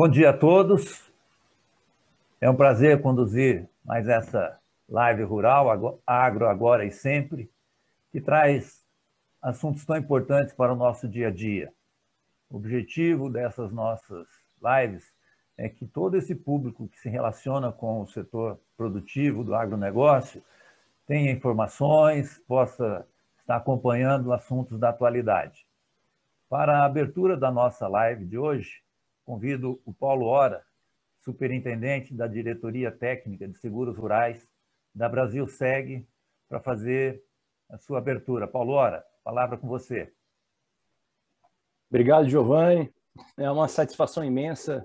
Bom dia a todos. É um prazer conduzir mais essa live rural, agro agora e sempre, que traz assuntos tão importantes para o nosso dia a dia. O objetivo dessas nossas lives é que todo esse público que se relaciona com o setor produtivo do agronegócio tenha informações, possa estar acompanhando assuntos da atualidade. Para a abertura da nossa live de hoje, convido o Paulo Hora, superintendente da Diretoria Técnica de Seguros Rurais da Brasilseg, para fazer a sua abertura. Paulo Hora, palavra com você. Obrigado, Giovanni. É uma satisfação imensa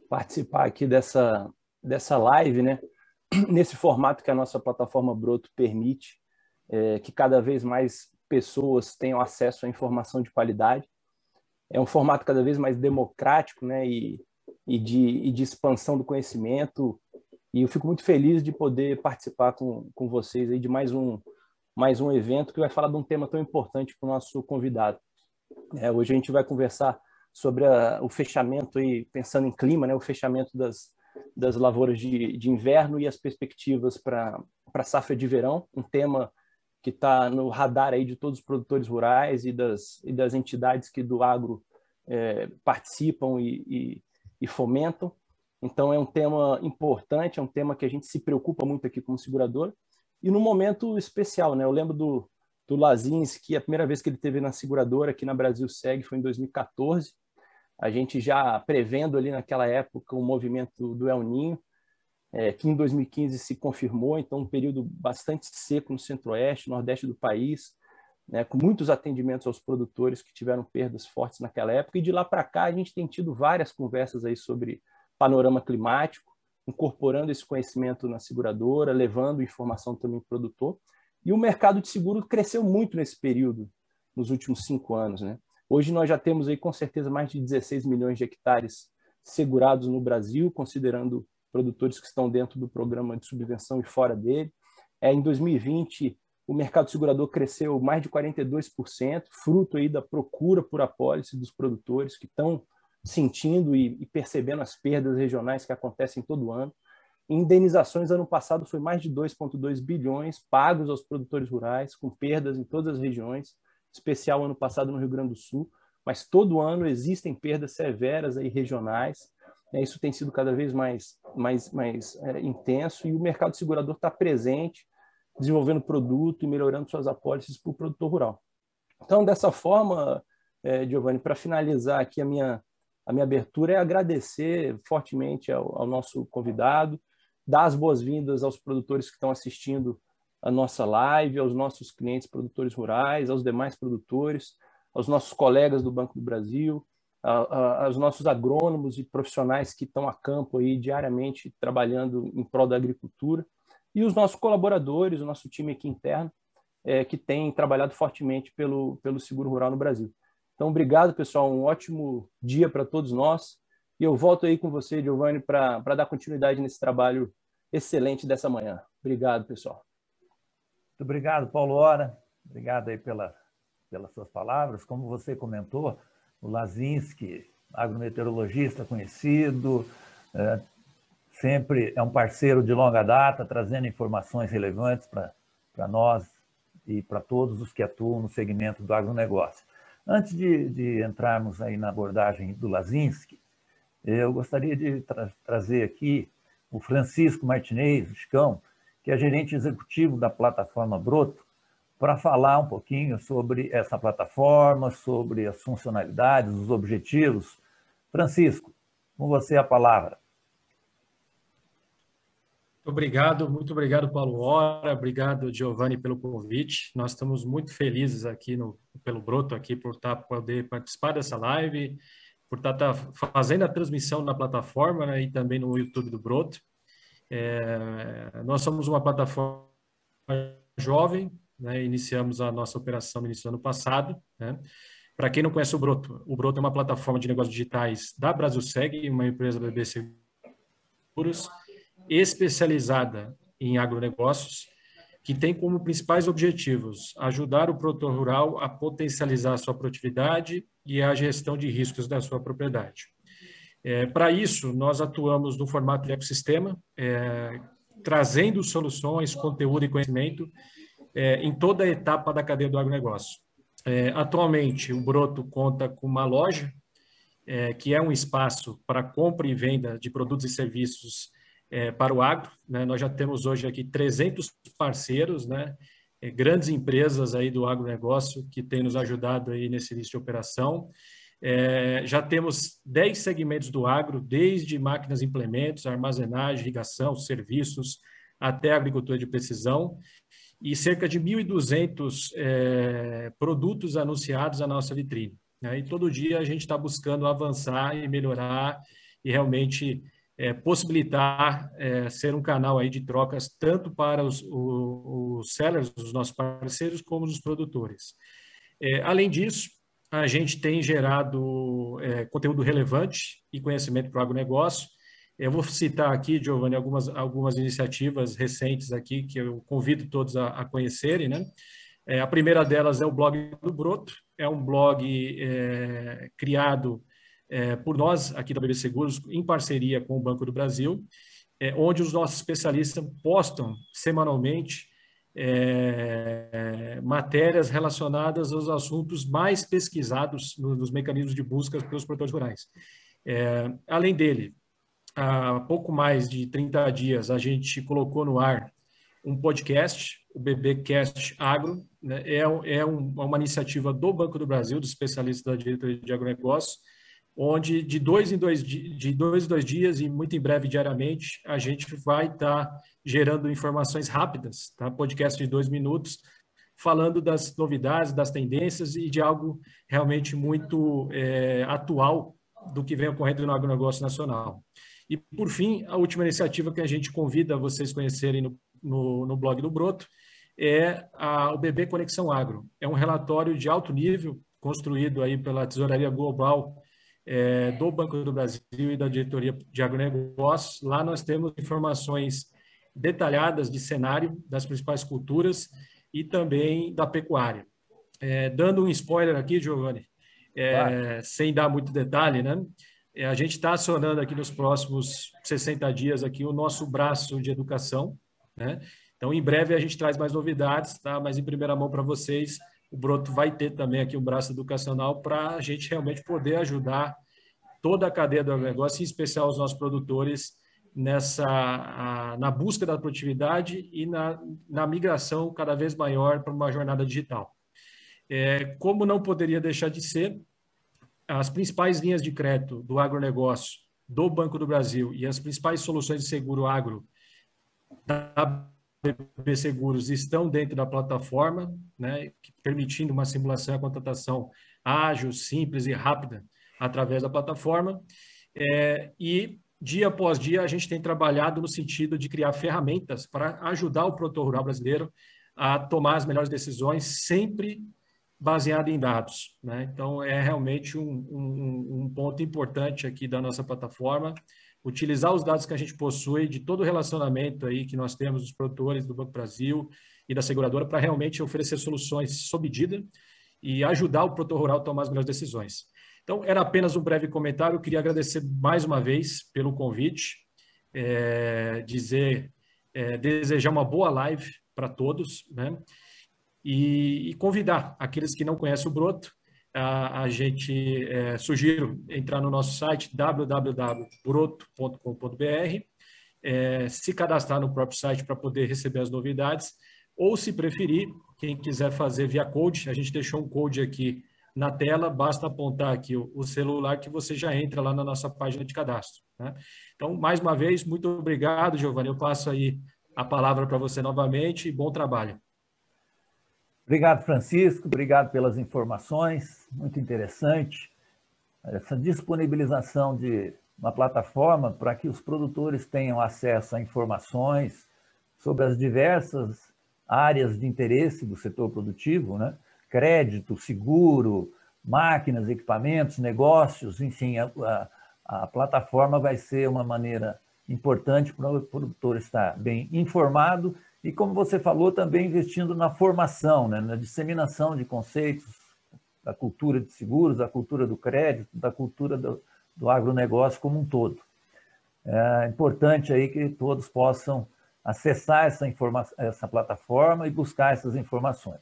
participar aqui dessa live, né? Nesse formato que a nossa plataforma Broto permite, que cada vez mais pessoas tenham acesso à informação de qualidade. É um formato cada vez mais democrático, né? E de expansão do conhecimento. E eu fico muito feliz de poder participar com vocês aí de mais um evento que vai falar de um tema tão importante para o nosso convidado. Hoje a gente vai conversar sobre o fechamento, aí, pensando em clima, né? O fechamento das lavouras de inverno e as perspectivas para a safra de verão, um tema que está no radar aí de todos os produtores rurais e das entidades que do agro participam e fomentam. Então é um tema importante, é um tema que a gente se preocupa muito aqui como seguradora, e num momento especial, né? Eu lembro do Lazinski, a primeira vez que ele esteve na seguradora aqui na Brasilseg foi em 2014, a gente já prevendo ali naquela época o movimento do El Niño, que em 2015 se confirmou, então um período bastante seco no centro-oeste, nordeste do país, né, com muitos atendimentos aos produtores que tiveram perdas fortes naquela época, e de lá para cá a gente tem tido várias conversas aí sobre panorama climático, incorporando esse conhecimento na seguradora, levando informação também para o produtor, e o mercado de seguro cresceu muito nesse período, nos últimos 5 anos, né? Hoje nós já temos aí com certeza mais de 16 milhões de hectares segurados no Brasil, considerando produtores que estão dentro do programa de subvenção e fora dele. Em 2020, o mercado segurador cresceu mais de 42%, fruto aí da procura por apólice dos produtores que estão sentindo e percebendo as perdas regionais que acontecem todo ano. Indenizações, ano passado, foi mais de 2,2 bilhões pagos aos produtores rurais, com perdas em todas as regiões, especial ano passado no Rio Grande do Sul, mas todo ano existem perdas severas aí regionais. Isso tem sido cada vez mais intenso, e o mercado segurador está presente, desenvolvendo produto e melhorando suas apólices para o produtor rural. Então, dessa forma, Giovanni, para finalizar aqui a minha abertura, é agradecer fortemente ao nosso convidado, dar as boas-vindas aos produtores que estão assistindo a nossa live, aos nossos clientes produtores rurais, aos demais produtores, aos nossos colegas do Banco do Brasil, aos nossos agrônomos e profissionais que estão a campo aí diariamente trabalhando em prol da agricultura, e os nossos colaboradores, o nosso time aqui interno, que tem trabalhado fortemente pelo seguro rural no Brasil. Então, obrigado, pessoal, um ótimo dia para todos nós, e eu volto aí com você, Giovanni, para dar continuidade nesse trabalho excelente dessa manhã. Obrigado, pessoal. Muito obrigado, Paulo Hora. Obrigado aí pelas suas palavras. Como você comentou, o Lazinski, agrometeorologista conhecido, sempre é um parceiro de longa data, trazendo informações relevantes para nós e para todos os que atuam no segmento do agronegócio. Antes de entrarmos aí na abordagem do Lazinski, eu gostaria de trazer aqui o Francisco Martinez, o Chicão, que é gerente executivo da plataforma Broto, para falar um pouquinho sobre essa plataforma, sobre as funcionalidades, os objetivos. Francisco, com você a palavra. Muito obrigado, Paulo Hora, obrigado, Giovanni, pelo convite. Nós estamos muito felizes aqui pelo Broto, aqui por poder participar dessa live, por estar fazendo a transmissão na plataforma, né, e também no YouTube do Broto. Nós somos uma plataforma jovem, né, iniciamos a nossa operação no início do ano passado, né. Para quem não conhece o Broto é uma plataforma de negócios digitais da Brasilseg, uma empresa BB Seguros, especializada em agronegócios, que tem como principais objetivos ajudar o produtor rural a potencializar a sua produtividade e a gestão de riscos da sua propriedade. Para isso, nós atuamos no formato de ecossistema, trazendo soluções, conteúdo e conhecimento em toda a etapa da cadeia do agronegócio. Atualmente, o Broto conta com uma loja, que é um espaço para compra e venda de produtos e serviços para o agro, né? Nós já temos hoje aqui 300 parceiros, né? Grandes empresas aí do agronegócio que têm nos ajudado aí nesse início de operação. Já temos 10 segmentos do agro, desde máquinas e implementos, armazenagem, irrigação, serviços, até agricultura de precisão, e cerca de 1.200 produtos anunciados na nossa vitrine, né? E todo dia a gente está buscando avançar e melhorar e realmente possibilitar ser um canal aí de trocas tanto para os sellers, os nossos parceiros, como os produtores. Além disso, a gente tem gerado conteúdo relevante e conhecimento para o agronegócio. Eu vou citar aqui, Giovanni, algumas iniciativas recentes aqui que eu convido todos a conhecerem, né? A primeira delas é o blog do Broto, é um blog criado por nós aqui da BB Seguros, em parceria com o Banco do Brasil, onde os nossos especialistas postam semanalmente matérias relacionadas aos assuntos mais pesquisados nos mecanismos de busca pelos produtores rurais. Além dele, há pouco mais de 30 dias, a gente colocou no ar um podcast, o BBcast Agro, né? Uma iniciativa do Banco do Brasil, dos especialistas da diretoria de agronegócio, onde de dois em dois dias e muito em breve diariamente, a gente vai estar gerando informações rápidas, tá? Podcast de 2 minutos, falando das novidades, das tendências e de algo realmente muito atual do que vem ocorrendo no agronegócio nacional. E, por fim, a última iniciativa que a gente convida vocês conhecerem no blog do Broto é o BB Conexão Agro. É um relatório de alto nível, construído aí pela Tesouraria Global do Banco do Brasil e da Diretoria de Agronegócios. Lá nós temos informações detalhadas de cenário das principais culturas e também da pecuária. Dando um spoiler aqui, Giovanni, claro, sem dar muito detalhe, né? A gente está acionando aqui nos próximos 60 dias aqui o nosso braço de educação, né? Então, em breve a gente traz mais novidades, tá? Mas em primeira mão para vocês, o Broto vai ter também aqui um braço educacional para a gente realmente poder ajudar toda a cadeia do agronegócio, em especial os nossos produtores, na busca da produtividade e na migração cada vez maior para uma jornada digital. Como não poderia deixar de ser, as principais linhas de crédito do agronegócio do Banco do Brasil e as principais soluções de seguro agro da BB Seguros estão dentro da plataforma, né, permitindo uma simulação e a contratação ágil, simples e rápida através da plataforma. E dia após dia a gente tem trabalhado no sentido de criar ferramentas para ajudar o produtor rural brasileiro a tomar as melhores decisões, sempre baseado em dados, né? Então, é realmente um ponto importante aqui da nossa plataforma, utilizar os dados que a gente possui de todo o relacionamento aí que nós temos dos produtores do Banco do Brasil e da seguradora para realmente oferecer soluções sob medida e ajudar o produtor rural a tomar as melhores decisões. Então, era apenas um breve comentário. Eu queria agradecer mais uma vez pelo convite, desejar uma boa live para todos, né? E convidar aqueles que não conhecem o Broto, a gente sugiro entrar no nosso site www.broto.com.br, se cadastrar no próprio site para poder receber as novidades, ou se preferir, quem quiser fazer via code, a gente deixou um code aqui na tela, basta apontar aqui o celular que você já entra lá na nossa página de cadastro, né? Então, mais uma vez, muito obrigado, Giovanni. Eu passo aí a palavra para você novamente e bom trabalho. Obrigado, Francisco. Obrigado pelas informações. Muito interessante. Essa disponibilização de uma plataforma para que os produtores tenham acesso a informações sobre as diversas áreas de interesse do setor produtivo, né? Crédito, seguro, máquinas, equipamentos, negócios, enfim, a plataforma vai ser uma maneira importante para o produtor estar bem informado e, como você falou, também investindo na formação, né? Na disseminação de conceitos da cultura de seguros, da cultura do crédito, da cultura do agronegócio como um todo. É importante aí que todos possam acessar essa plataforma e buscar essas informações.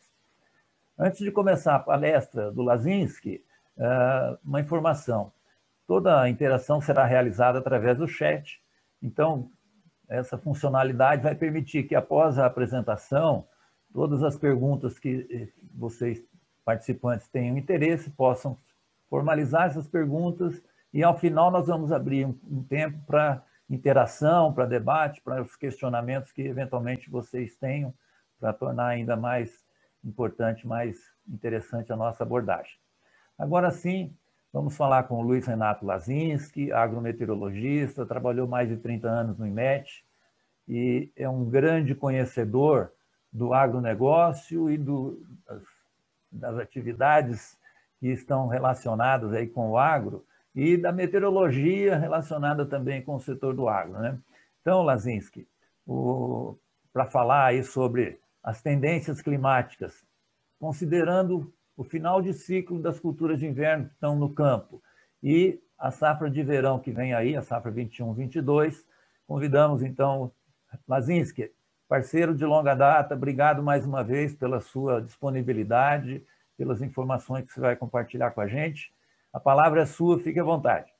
Antes de começar a palestra do Lazinski, uma informação. Toda a interação será realizada através do chat, então essa funcionalidade vai permitir que, após a apresentação, todas as perguntas que vocês, participantes, tenham interesse, possam formalizar essas perguntas e, ao final, nós vamos abrir um tempo para interação, para debate, para os questionamentos que, eventualmente, vocês tenham, para tornar ainda mais importante, mais interessante a nossa abordagem. Agora sim, vamos falar com o Luiz Renato Lazinski, agrometeorologista, trabalhou mais de 30 anos no IMET e é um grande conhecedor do agronegócio e das atividades que estão relacionadas aí com o agro e da meteorologia relacionada também com o setor do agro, né? Então, Lazinski, para falar aí sobre as tendências climáticas, considerando o final de ciclo das culturas de inverno que estão no campo e a safra de verão que vem aí, a safra 21-22, convidamos então Lazinski, parceiro de longa data, obrigado mais uma vez pela sua disponibilidade, pelas informações que você vai compartilhar com a gente. A palavra é sua, fique à vontade.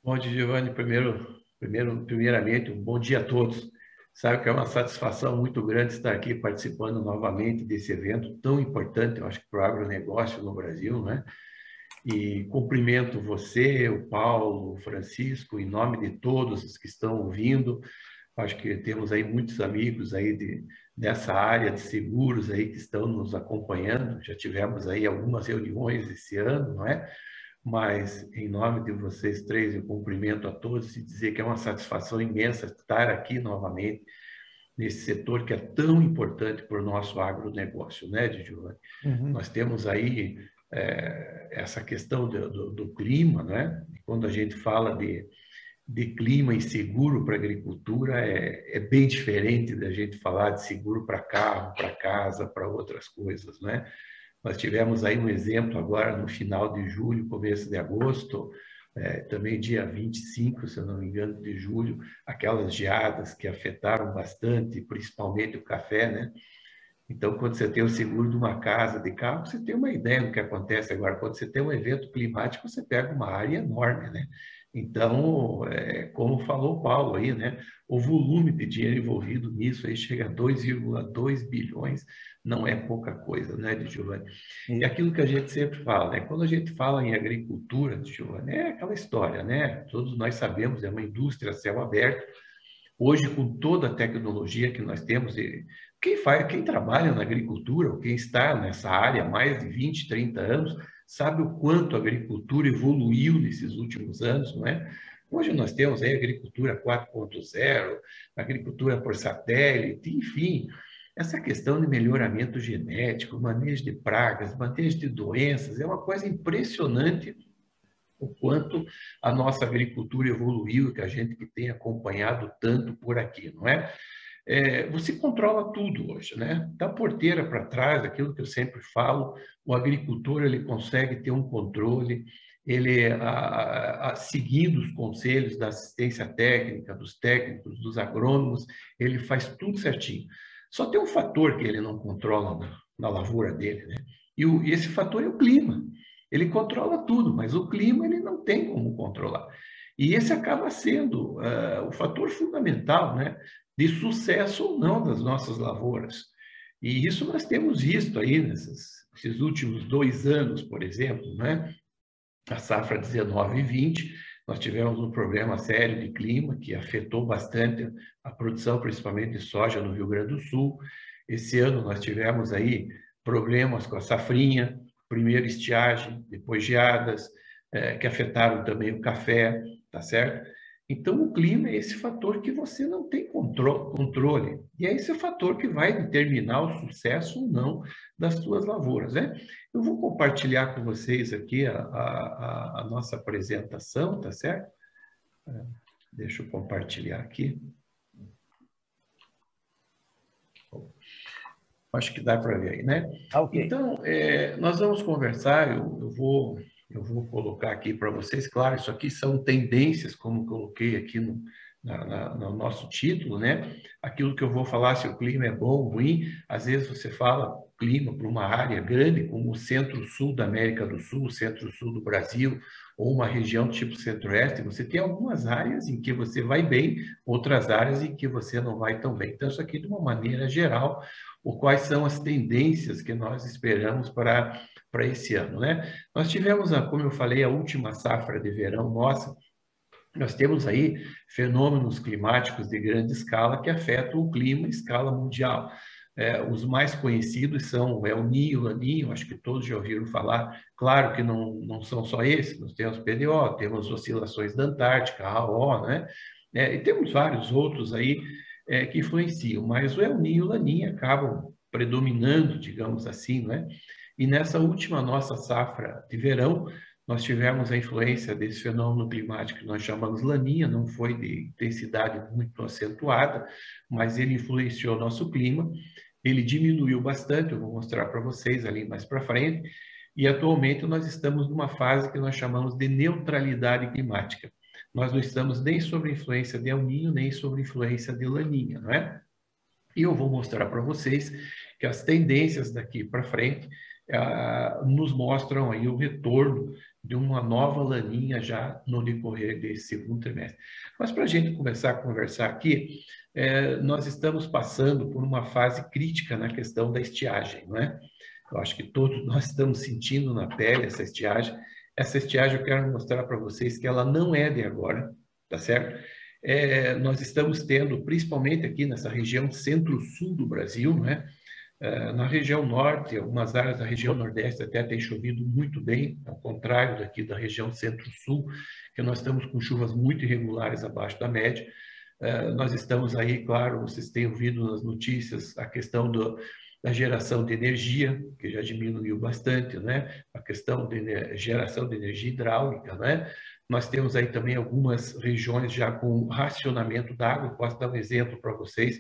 Bom dia, Giovanni. Primeiramente, um bom dia a todos. Sabe que é uma satisfação muito grande estar aqui participando novamente desse evento tão importante, eu acho que para o agronegócio no Brasil, né? E cumprimento você, o Paulo, o Francisco, em nome de todos os que estão ouvindo. Acho que temos aí muitos amigos aí dessa área de seguros aí que estão nos acompanhando. Já tivemos aí algumas reuniões esse ano, não é? Mas, em nome de vocês três, eu cumprimento a todos e dizer que é uma satisfação imensa estar aqui novamente nesse setor que é tão importante para o nosso agronegócio, né, Giovanni? Uhum. Nós temos aí essa questão do clima, né? Quando a gente fala de clima e seguro para a agricultura, é bem diferente da gente falar de seguro para carro, para casa, para outras coisas, né? Nós tivemos aí um exemplo agora no final de julho, começo de agosto, também dia 25, se eu não me engano, de julho, aquelas geadas que afetaram bastante, principalmente o café, né? Então, quando você tem o seguro de uma casa, de carro, você tem uma ideia do que acontece. Agora, quando você tem um evento climático, você pega uma área enorme, né? Então, como falou o Paulo aí, né? O volume de dinheiro envolvido nisso aí chega a 2,2 bilhões, não é pouca coisa, né, Giovanni? E aquilo que a gente sempre fala, né? Quando a gente fala em agricultura, Giovanni, é aquela história, né? Todos nós sabemos, é uma indústria a céu aberto. Hoje, com toda a tecnologia que nós temos, quem trabalha na agricultura, ou quem está nessa área há mais de 20, 30 anos, sabe o quanto a agricultura evoluiu nesses últimos anos, não é? Hoje nós temos aí a agricultura 4.0, agricultura por satélite, enfim, essa questão de melhoramento genético, manejo de pragas, manejo de doenças, é uma coisa impressionante o quanto a nossa agricultura evoluiu, que a gente que tem acompanhado tanto por aqui, não é? Você controla tudo hoje, né? Da porteira para trás, aquilo que eu sempre falo, o agricultor ele consegue ter um controle, ele, seguindo os conselhos da assistência técnica, dos técnicos, dos agrônomos, ele faz tudo certinho. Só tem um fator que ele não controla na lavoura dele, né? E esse fator é o clima. Ele controla tudo, mas o clima ele não tem como controlar. E esse acaba sendo o fator fundamental, né, de sucesso ou não das nossas lavouras. E isso nós temos visto aí nesses últimos 2 anos, por exemplo, né? A safra 19 e 20, nós tivemos um problema sério de clima que afetou bastante a produção, principalmente de soja no Rio Grande do Sul. Esse ano nós tivemos aí problemas com a safrinha, primeiro estiagem, depois geadas, que afetaram também o café, tá certo? Então, o clima é esse fator que você não tem controle. E é esse fator que vai determinar o sucesso ou não das suas lavouras, né? Eu vou compartilhar com vocês aqui a nossa apresentação, tá certo? Deixa eu compartilhar aqui. Acho que dá para ver aí, né? Okay. Então, nós vamos conversar, eu vou Eu vou colocar aqui para vocês, claro, isso aqui são tendências, como coloquei aqui no nosso título, né? Aquilo que eu vou falar, se o clima é bom ou ruim, às vezes você fala clima para uma área grande, como o centro-sul da América do Sul, o centro-sul do Brasil, ou uma região tipo centro-oeste, você tem algumas áreas em que você vai bem, outras áreas em que você não vai tão bem. Então, isso aqui de uma maneira geral, quais são as tendências que nós esperamos para esse ano, né? Nós tivemos, como eu falei, a última safra de verão nossa. Nós temos aí fenômenos climáticos de grande escala que afetam o clima em escala mundial. Os mais conhecidos são o El Niño, Laninho, acho que todos já ouviram falar. Claro que não são só esses, nós temos PDO, temos oscilações da Antártica, AO, né? E temos vários outros aí que influenciam, mas o El Niño e o Laninha acabam predominando, digamos assim, né? E nessa última nossa safra de verão, nós tivemos a influência desse fenômeno climático que nós chamamos Laninha, não foi de intensidade muito acentuada, mas ele influenciou o nosso clima, ele diminuiu bastante, eu vou mostrar para vocês ali mais para frente, e atualmente nós estamos numa fase que nós chamamos de neutralidade climática. Nós não estamos nem sob influência de El Niño, nem sob influência de Laninha, não é? E eu vou mostrar para vocês que as tendências daqui para frente nos mostram aí o retorno de uma nova laninha já no decorrer desse segundo trimestre. Mas para a gente começar a conversar aqui, nós estamos passando por uma fase crítica na questão da estiagem, não é? Eu acho que todos nós estamos sentindo na pele essa estiagem. Essa estiagem eu quero mostrar para vocês que ela não é de agora, tá certo? Nós estamos tendo, principalmente aqui nessa região centro-sul do Brasil, né? Na região norte, algumas áreas da região nordeste até tem chovido muito bem, ao contrário daqui da região centro-sul, que nós estamos com chuvas muito irregulares abaixo da média. Nós estamos aí, claro, vocês têm ouvido nas notícias a questão da geração de energia, que já diminuiu bastante, né? A questão de geração de energia hidráulica, né? Nós temos aí também algumas regiões já com racionamento d'água. Posso dar um exemplo para vocês.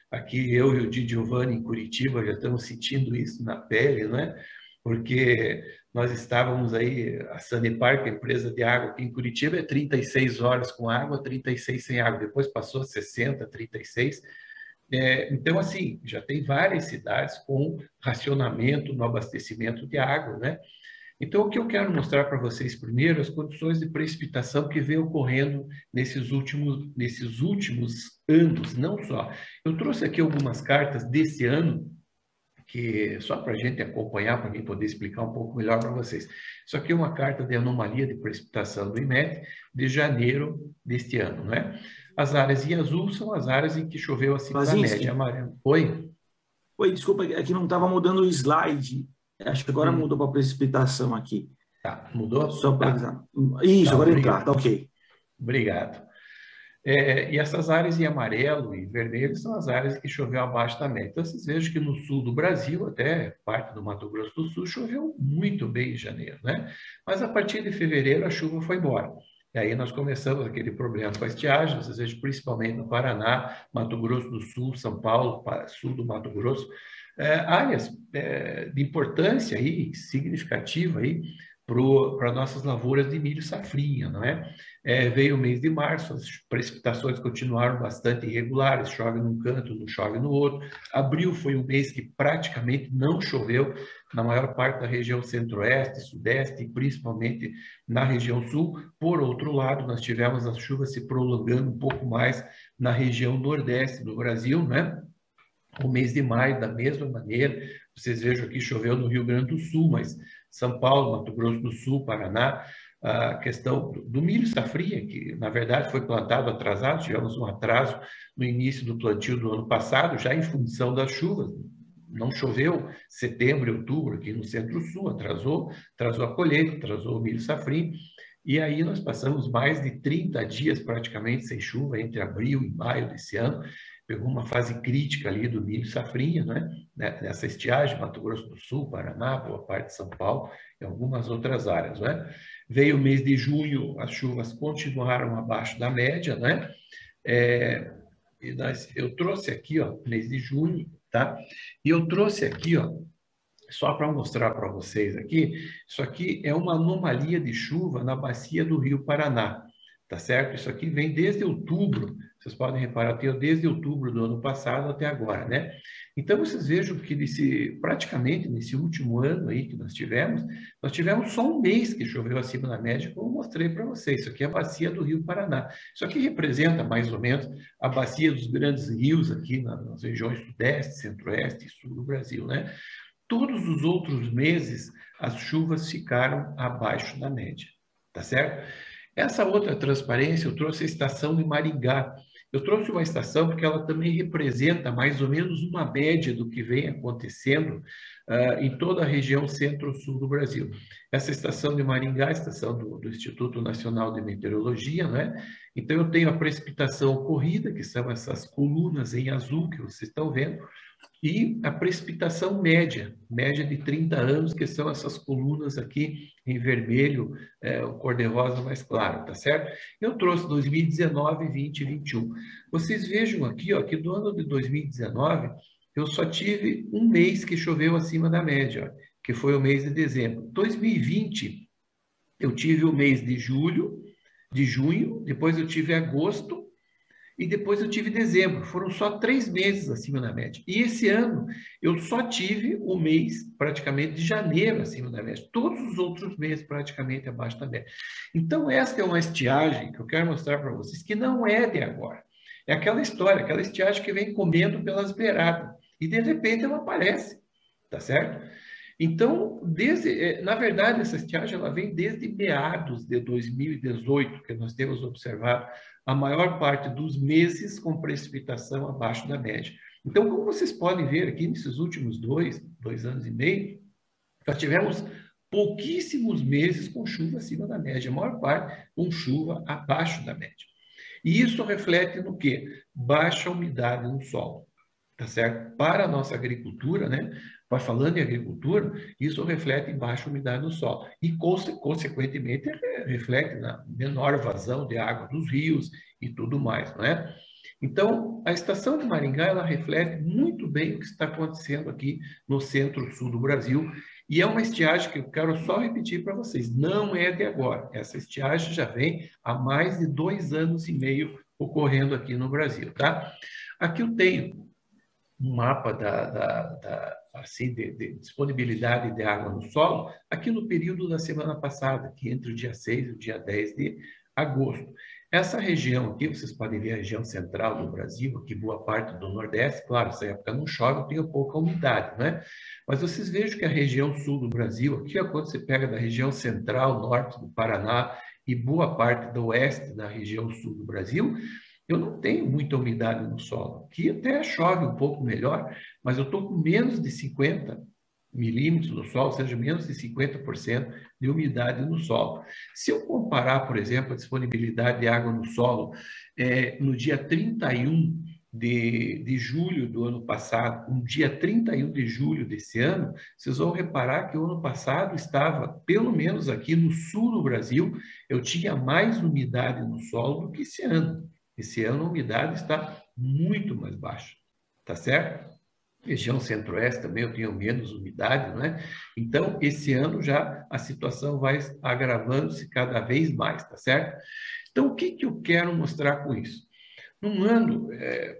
Aqui eu e o Di Giovanni em Curitiba já estamos sentindo isso na pele, né? Porque nós estávamos aí, a Sanepar, que é a empresa de água aqui em Curitiba, é 36 horas com água, 36 sem água. Depois passou a 60, 36. Então, assim, já tem várias cidades com racionamento no abastecimento de água, né? Então, o que eu quero mostrar para vocês primeiro, as condições de precipitação que vem ocorrendo nesses últimos anos, não só. Eu trouxe aqui algumas cartas desse ano, que só para a gente acompanhar, para mim poder explicar um pouco melhor para vocês. Isso aqui é uma carta de anomalia de precipitação do IMET de janeiro deste ano, não é? As áreas em azul são as áreas em que choveu acima da média. Amarelo. Oi? Oi, desculpa, aqui não estava mudando o slide. Acho que agora mudou para precipitação aqui. Tá, mudou? Só para tá. Isso, tá, agora obrigado. entrar, tá ok. Obrigado. E essas áreas em amarelo e vermelho são as áreas que choveu abaixo da média. Então, vocês vejam que no sul do Brasil, até parte do Mato Grosso do Sul, choveu muito bem em janeiro, né? Mas a partir de fevereiro a chuva foi embora. E aí nós começamos aquele problema com a estiagem, vocês vejam principalmente no Paraná, Mato Grosso do Sul, São Paulo, sul do Mato Grosso, áreas de importância aí, significativa aí, para nossas lavouras de milho safrinha, não é? Veio o mês de março, as precipitações continuaram bastante irregulares, chove num canto, não chove no outro. Abril foi um mês que praticamente não choveu na maior parte da região centro-oeste, sudeste e principalmente na região sul. Por outro lado, nós tivemos as chuvas se prolongando um pouco mais na região nordeste do Brasil, né? O mês de maio, da mesma maneira, vocês vejam aqui, choveu no Rio Grande do Sul, mas São Paulo, Mato Grosso do Sul, Paraná, a questão do milho safrinha, que na verdade foi plantado atrasado, tivemos um atraso no início do plantio do ano passado, já em função das chuvas. Não choveu setembro e outubro aqui no Centro-Sul, atrasou a colheita, atrasou o milho safrinha, e aí nós passamos mais de 30 dias praticamente sem chuva, entre abril e maio desse ano. Pegou uma fase crítica ali do milho safrinha, né? Nessa estiagem, Mato Grosso do Sul, Paraná, boa parte de São Paulo e algumas outras áreas, né? Veio o mês de junho, as chuvas continuaram abaixo da média, né? Eu trouxe aqui, ó, mês de junho, tá? E eu trouxe aqui, ó, só para mostrar para vocês aqui, isso aqui é uma anomalia de chuva na bacia do Rio Paraná, tá certo? Isso aqui vem desde outubro, vocês podem reparar, desde outubro do ano passado até agora, né? Então, vocês vejam que praticamente nesse último ano aí que nós tivemos só um mês que choveu acima da média, como eu mostrei para vocês. Isso aqui é a bacia do Rio Paraná. Isso aqui representa mais ou menos a bacia dos grandes rios aqui nas regiões sudeste, centro-oeste e sul do Brasil, né? Todos os outros meses, as chuvas ficaram abaixo da média, tá certo? Essa outra transparência, eu trouxe a estação de Maringá. Eu trouxe uma estação porque ela também representa mais ou menos uma média do que vem acontecendo em toda a região centro-sul do Brasil. Essa estação de Maringá, a estação do Instituto Nacional de Meteorologia, né? Então, eu tenho a precipitação ocorrida, que são essas colunas em azul que vocês estão vendo, e a precipitação média de 30 anos, que são essas colunas aqui em vermelho, o cor-de-rosa mais claro, tá certo? Eu trouxe 2019, 20 e 21. Vocês vejam aqui, ó, que do ano de 2019, eu só tive um mês que choveu acima da média, ó, que foi o mês de dezembro. 2020, eu tive o mês de junho, depois eu tive agosto, e depois eu tive dezembro. Foram só 3 meses acima da média. E esse ano eu só tive o mês praticamente de janeiro acima da média. Todos os outros meses praticamente abaixo da média. Então essa é uma estiagem que eu quero mostrar para vocês que não é de agora. É aquela história, aquela estiagem que vem comendo pelas beiradas. E de repente ela aparece, tá certo? Então, na verdade, essa estiagem ela vem desde meados de 2018, que nós temos observado a maior parte dos meses com precipitação abaixo da média. Então, como vocês podem ver aqui, nesses últimos dois anos e meio, nós tivemos pouquíssimos meses com chuva acima da média, a maior parte com chuva abaixo da média. E isso reflete no quê? Baixa umidade no solo, tá certo? Para a nossa agricultura, né? Falando em agricultura, isso reflete em baixa umidade no solo e, consequentemente, reflete na menor vazão de água dos rios e tudo mais, não é? Então, a estação de Maringá, ela reflete muito bem o que está acontecendo aqui no centro-sul do Brasil e é uma estiagem que eu quero só repetir para vocês, não é de agora. Essa estiagem já vem há mais de 2 anos e meio ocorrendo aqui no Brasil, tá? Aqui eu tenho um mapa de disponibilidade de água no solo, aqui no período da semana passada, que entre o dia 6 e o dia 10 de agosto. Essa região aqui, vocês podem ver a região central do Brasil, aqui boa parte do Nordeste, claro, essa época não chove, tem pouca umidade, né? Mas vocês vejam que a região sul do Brasil, aqui quando você pega da região central, norte do Paraná e boa parte do oeste da região sul do Brasil, eu não tenho muita umidade no solo. Aqui até chove um pouco melhor, mas eu estou com menos de 50 milímetros no solo, ou seja, menos de 50% de umidade no solo. Se eu comparar, por exemplo, a disponibilidade de água no solo no dia 31 de julho do ano passado, no dia 31 de julho desse ano, vocês vão reparar que o ano passado estava, pelo menos aqui no sul do Brasil, eu tinha mais umidade no solo do que esse ano. Esse ano a umidade está muito mais baixa, tá certo? Região centro-oeste também eu tenho menos umidade, não é? Então, esse ano já a situação vai agravando-se cada vez mais, tá certo? Então, o que eu quero mostrar com isso? Num ano,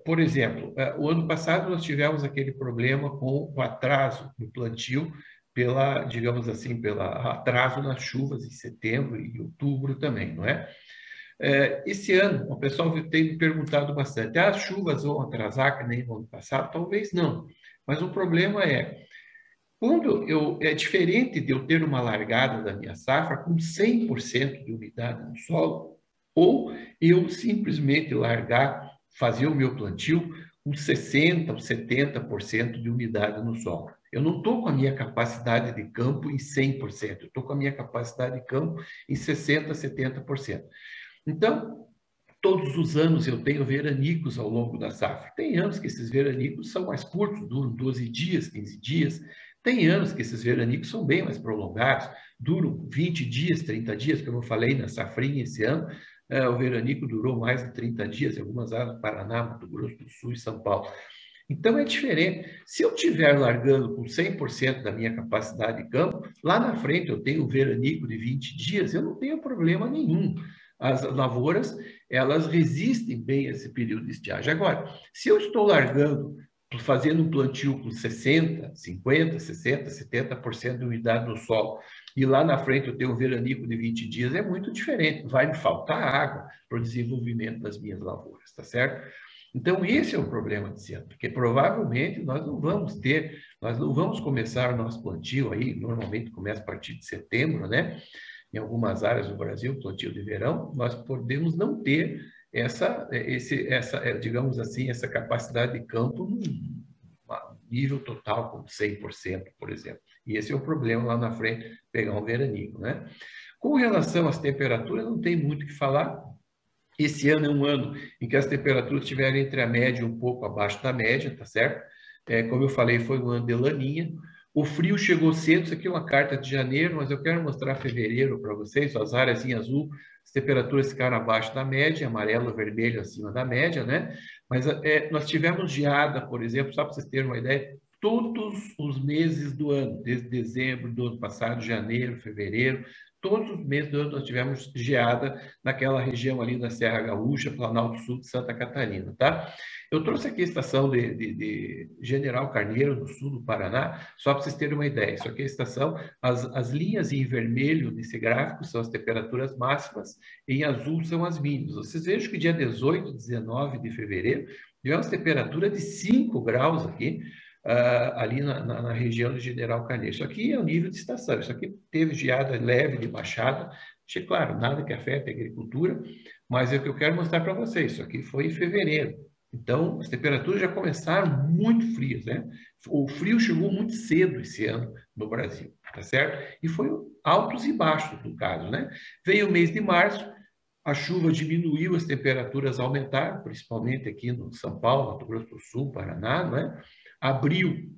por exemplo, o ano passado nós tivemos aquele problema com o atraso no plantio digamos assim, pelo atraso nas chuvas em setembro e outubro também, não é? Esse ano, o pessoal tem me perguntado bastante, as chuvas vão atrasar que nem no ano passado? Talvez não, mas o problema é diferente de eu ter uma largada da minha safra com 100% de umidade no solo, ou eu simplesmente fazer o meu plantio com 60% ou 70% de umidade no solo. Eu não estou com a minha capacidade de campo em 100%, eu estou com a minha capacidade de campo em 60%, 70%. Então, todos os anos eu tenho veranicos ao longo da safra. Tem anos que esses veranicos são mais curtos, duram 12 dias, 15 dias. Tem anos que esses veranicos são bem mais prolongados, duram 20 dias, 30 dias, como eu falei na safrinha esse ano. O veranico durou mais de 30 dias em algumas áreas do Paraná, Mato Grosso do Sul e São Paulo. Então é diferente. Se eu estiver largando com 100% da minha capacidade de campo, lá na frente eu tenho um veranico de 20 dias, eu não tenho problema nenhum. As lavouras, elas resistem bem a esse período de estiagem. Agora, se eu estou largando, fazendo um plantio com 60%, 50%, 60%, 70% de umidade no solo, e lá na frente eu tenho um veranico de 20 dias, é muito diferente. Vai me faltar água para o desenvolvimento das minhas lavouras, tá certo? Então, esse é o problema desse ano, porque provavelmente nós não vamos começar o nosso plantio aí, normalmente começa a partir de setembro, né? Em algumas áreas do Brasil, plantio de verão, nós podemos não ter digamos assim, essa capacidade de campo num nível total, como 100%, por exemplo. E esse é o problema lá na frente, pegar um veranico, né? Com relação às temperaturas, não tem muito o que falar. Esse ano é um ano em que as temperaturas estiveram entre a média e um pouco abaixo da média, tá certo? Como eu falei, foi um ano de laninha. O frio chegou cedo, isso aqui é uma carta de janeiro, mas eu quero mostrar fevereiro para vocês, as áreas em azul, as temperaturas ficaram abaixo da média, amarelo, vermelho acima da média, né? Mas nós tivemos geada, por exemplo, só para vocês terem uma ideia, todos os meses do ano, desde dezembro do ano passado, janeiro, fevereiro, todos os meses do ano nós tivemos geada naquela região ali da Serra Gaúcha, Planalto Sul de Santa Catarina, tá? Eu trouxe aqui a estação de General Carneiro, no sul do Paraná, só para vocês terem uma ideia. Isso aqui é a estação, as linhas em vermelho nesse gráfico são as temperaturas máximas, em azul são as mínimas. Vocês vejam que dia 18, 19 de fevereiro, tivemos temperatura de 5 graus aqui, ali na região de General Carneiro. Isso aqui é o nível de estação. Isso aqui teve geada leve de baixada. Claro, nada que afete a agricultura, mas é o que eu quero mostrar para vocês. Isso aqui foi em fevereiro. Então, as temperaturas já começaram muito frias, né? O frio chegou muito cedo esse ano no Brasil, tá certo? E foi altos e baixos, no caso, né? Veio o mês de março, a chuva diminuiu, as temperaturas aumentaram, principalmente aqui no São Paulo, Mato Grosso do Sul, Paraná, né? Abril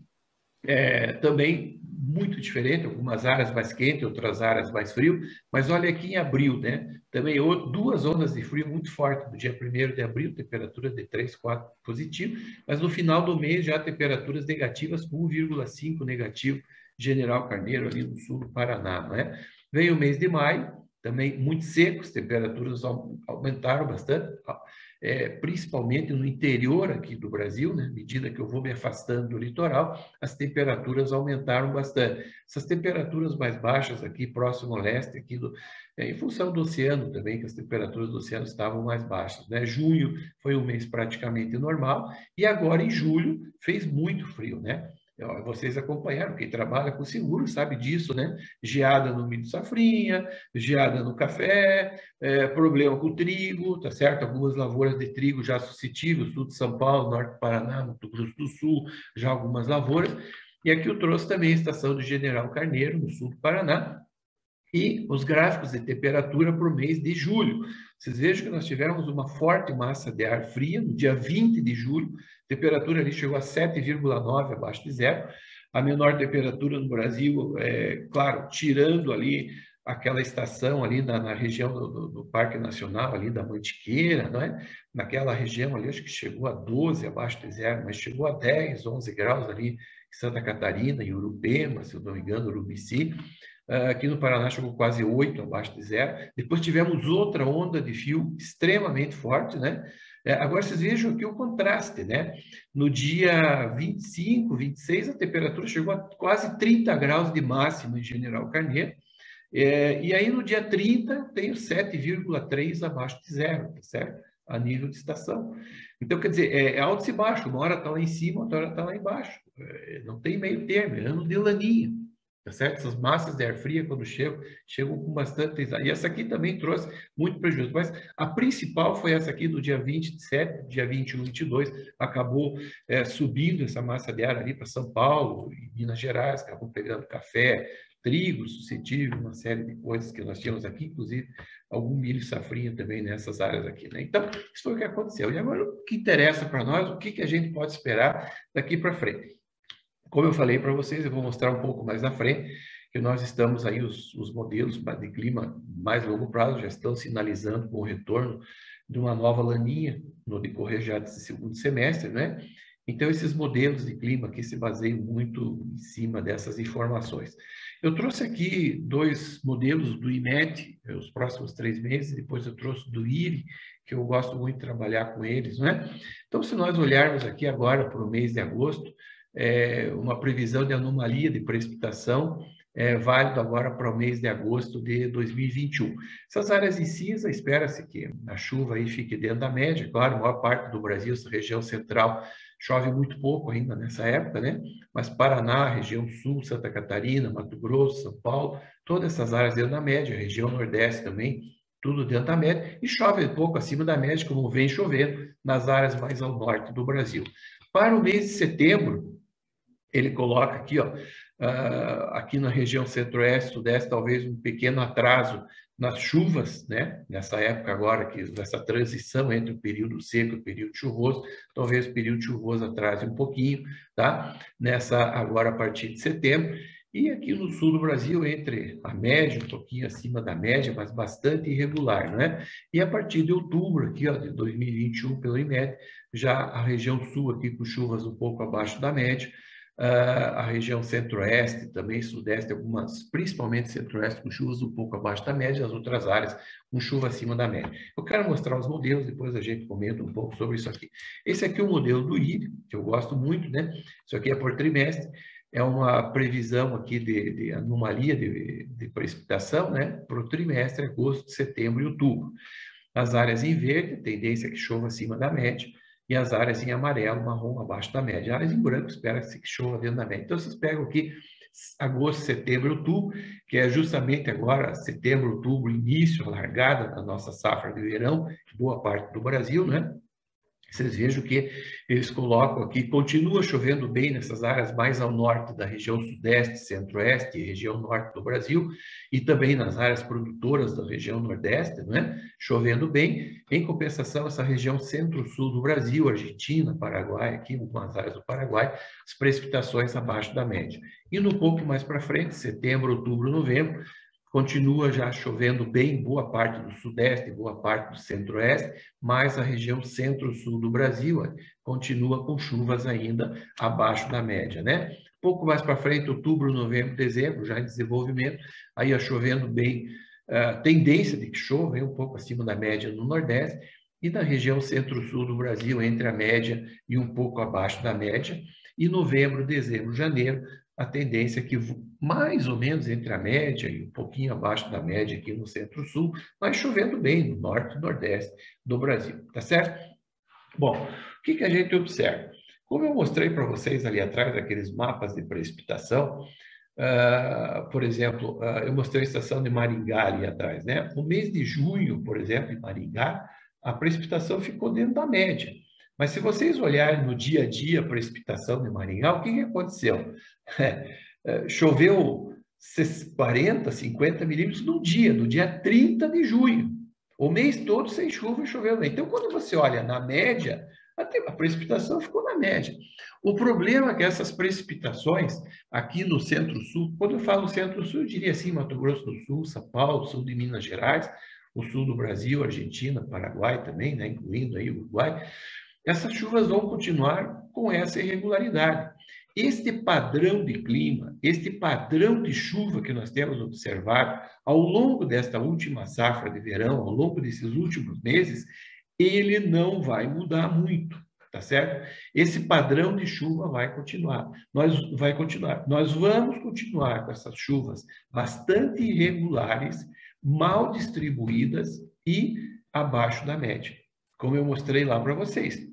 também muito diferente, algumas áreas mais quentes, outras áreas mais frio, mas olha aqui em abril, né? Também duas ondas de frio muito fortes, no dia 1º de abril, temperatura de 3, 4 positivo, mas no final do mês já temperaturas negativas, 1,5 negativo, General Carneiro, ali no sul do Paraná, não é? Veio o mês de maio, também muito seco, as temperaturas aumentaram bastante, principalmente no interior aqui do Brasil, né? À medida que eu vou me afastando do litoral, as temperaturas aumentaram bastante. Essas temperaturas mais baixas aqui, próximo ao leste, aqui em função do oceano também, que as temperaturas do oceano estavam mais baixas, né? Junho foi um mês praticamente normal, e agora em julho fez muito frio, né? Vocês acompanharam, quem trabalha com seguro sabe disso, né? Geada no milho safrinha, geada no café, problema com o trigo, tá certo? Algumas lavouras de trigo já suscetíveis, sul de São Paulo, norte do Paraná, Mato Grosso do Sul, já algumas lavouras. E aqui eu trouxe também a estação do General Carneiro, no sul do Paraná, e os gráficos de temperatura para o mês de julho. Vocês vejam que nós tivemos uma forte massa de ar fria no dia 20 de julho, a temperatura ali chegou a 7,9 abaixo de zero, a menor temperatura no Brasil, claro, tirando ali aquela estação ali na região do Parque Nacional, ali da Mantiqueira, não é? Naquela região ali, acho que chegou a 12 abaixo de zero, mas chegou a 10, 11 graus ali em Santa Catarina, em Urupema, se eu não me engano, Urubici. Aqui no Paraná chegou quase 8 abaixo de zero. Depois tivemos outra onda de frio extremamente forte, né? Agora vocês vejam aqui o contraste, né? No dia 25, 26, a temperatura chegou a quase 30 graus de máximo em General Carneiro. E aí no dia 30 tem 7,3 abaixo de zero, tá certo? A nível de estação. Então, quer dizer, é altos e baixos. Uma hora está lá em cima, outra hora está lá embaixo. Não tem meio termo, é ano de laninha. Tá certo? Essas massas de ar fria, quando chegam com bastante... E essa aqui também trouxe muito prejuízo. Mas a principal foi essa aqui do dia 27, dia 21, 22. Acabou subindo essa massa de ar ali para São Paulo e Minas Gerais, acabou pegando café, trigo suscetível, uma série de coisas que nós tínhamos aqui, inclusive algum milho safrinha também nessas áreas aqui, né? Então, isso foi o que aconteceu. E agora, o que interessa para nós, o que a gente pode esperar daqui para frente? Como eu falei para vocês, eu vou mostrar um pouco mais à frente, que nós estamos aí, os modelos de clima mais longo prazo já estão sinalizando com o retorno de uma nova laninha no decorrer já desse segundo semestre, né? Então, esses modelos de clima aqui se baseiam muito em cima dessas informações. Eu trouxe aqui 2 modelos do IMET, os próximos 3 meses, depois eu trouxe do IRI, que eu gosto muito de trabalhar com eles, né? Então, se nós olharmos aqui agora para o mês de agosto, uma previsão de anomalia de precipitação válido agora para o mês de agosto de 2021. Essas áreas em cinza, espera-se que a chuva aí fique dentro da média, claro, a maior parte do Brasil, essa região central, chove muito pouco ainda nessa época, né? Mas Paraná, região sul, Santa Catarina, Mato Grosso, São Paulo, todas essas áreas dentro da média, região nordeste também, tudo dentro da média, e chove um pouco acima da média, como vem chovendo nas áreas mais ao norte do Brasil. Para o mês de setembro, ele coloca aqui, ó, aqui na região centro-oeste, sudeste, talvez um pequeno atraso nas chuvas, né? Nessa época agora, nessa transição entre o período seco e o período chuvoso, talvez o período chuvoso atrase um pouquinho, tá? Agora a partir de setembro. E aqui no sul do Brasil, entre a média, um pouquinho acima da média, mas bastante irregular, né? E a partir de outubro, aqui, ó, de 2021, pelo IMET, já a região sul aqui com chuvas um pouco abaixo da média, a região centro-oeste, também sudeste, algumas, principalmente centro-oeste, com chuvas um pouco abaixo da média, as outras áreas com chuva acima da média. Eu quero mostrar os modelos, depois a gente comenta um pouco sobre isso aqui. Esse aqui é o modelo do IRI, que eu gosto muito, né? Isso aqui é por trimestre, é uma previsão aqui de anomalia de precipitação, né? Para o trimestre, agosto, setembro e outubro. As áreas em verde, tendência que chova acima da média, e as áreas em amarelo, marrom, abaixo da média. Áreas em branco, espera-se que chova dentro da média. Então, vocês pegam aqui agosto, setembro, outubro, que é justamente agora, setembro, outubro, início, a largada da nossa safra de verão, boa parte do Brasil, né? Vocês vejam que eles colocam aqui, continua chovendo bem nessas áreas mais ao norte da região sudeste, centro-oeste e região norte do Brasil, e também nas áreas produtoras da região nordeste, né? Chovendo bem. Em compensação, essa região centro-sul do Brasil, Argentina, Paraguai, aqui algumas áreas do Paraguai, as precipitações abaixo da média. E no pouco mais para frente, setembro, outubro, novembro, continua já chovendo bem boa parte do sudeste, boa parte do centro-oeste, mas a região centro-sul do Brasil continua com chuvas ainda abaixo da média, né? Pouco mais para frente, outubro, novembro, dezembro, já em desenvolvimento, aí chovendo bem, tendência de que chova um pouco acima da média no nordeste, e na região centro-sul do Brasil, entre a média e um pouco abaixo da média, e novembro, dezembro, janeiro, a tendência é que mais ou menos entre a média e um pouquinho abaixo da média aqui no centro-sul, mas chovendo bem no norte e nordeste do Brasil, tá certo? Bom, o que a gente observa? Como eu mostrei para vocês ali atrás, aqueles mapas de precipitação, por exemplo, eu mostrei a estação de Maringá ali atrás, né? No mês de junho, por exemplo, em Maringá, a precipitação ficou dentro da média. Mas se vocês olharem no dia a dia a precipitação de Maringá, o que aconteceu? Choveu 40, 50 milímetros no dia 30 de junho. O mês todo sem chuva e chovendo. Então, quando você olha na média, a precipitação ficou na média. O problema é que essas precipitações aqui no Centro-Sul, quando eu falo Centro-Sul, eu diria assim, Mato Grosso do Sul, São Paulo, sul de Minas Gerais, o sul do Brasil, Argentina, Paraguai também, né, incluindo aí o Uruguai, essas chuvas vão continuar com essa irregularidade. Este padrão de clima, este padrão de chuva que nós temos observado ao longo desta última safra de verão, ao longo desses últimos meses, ele não vai mudar muito, tá certo? Esse padrão de chuva vai continuar. Nós vamos continuar com essas chuvas bastante irregulares, mal distribuídas e abaixo da média, como eu mostrei lá para vocês.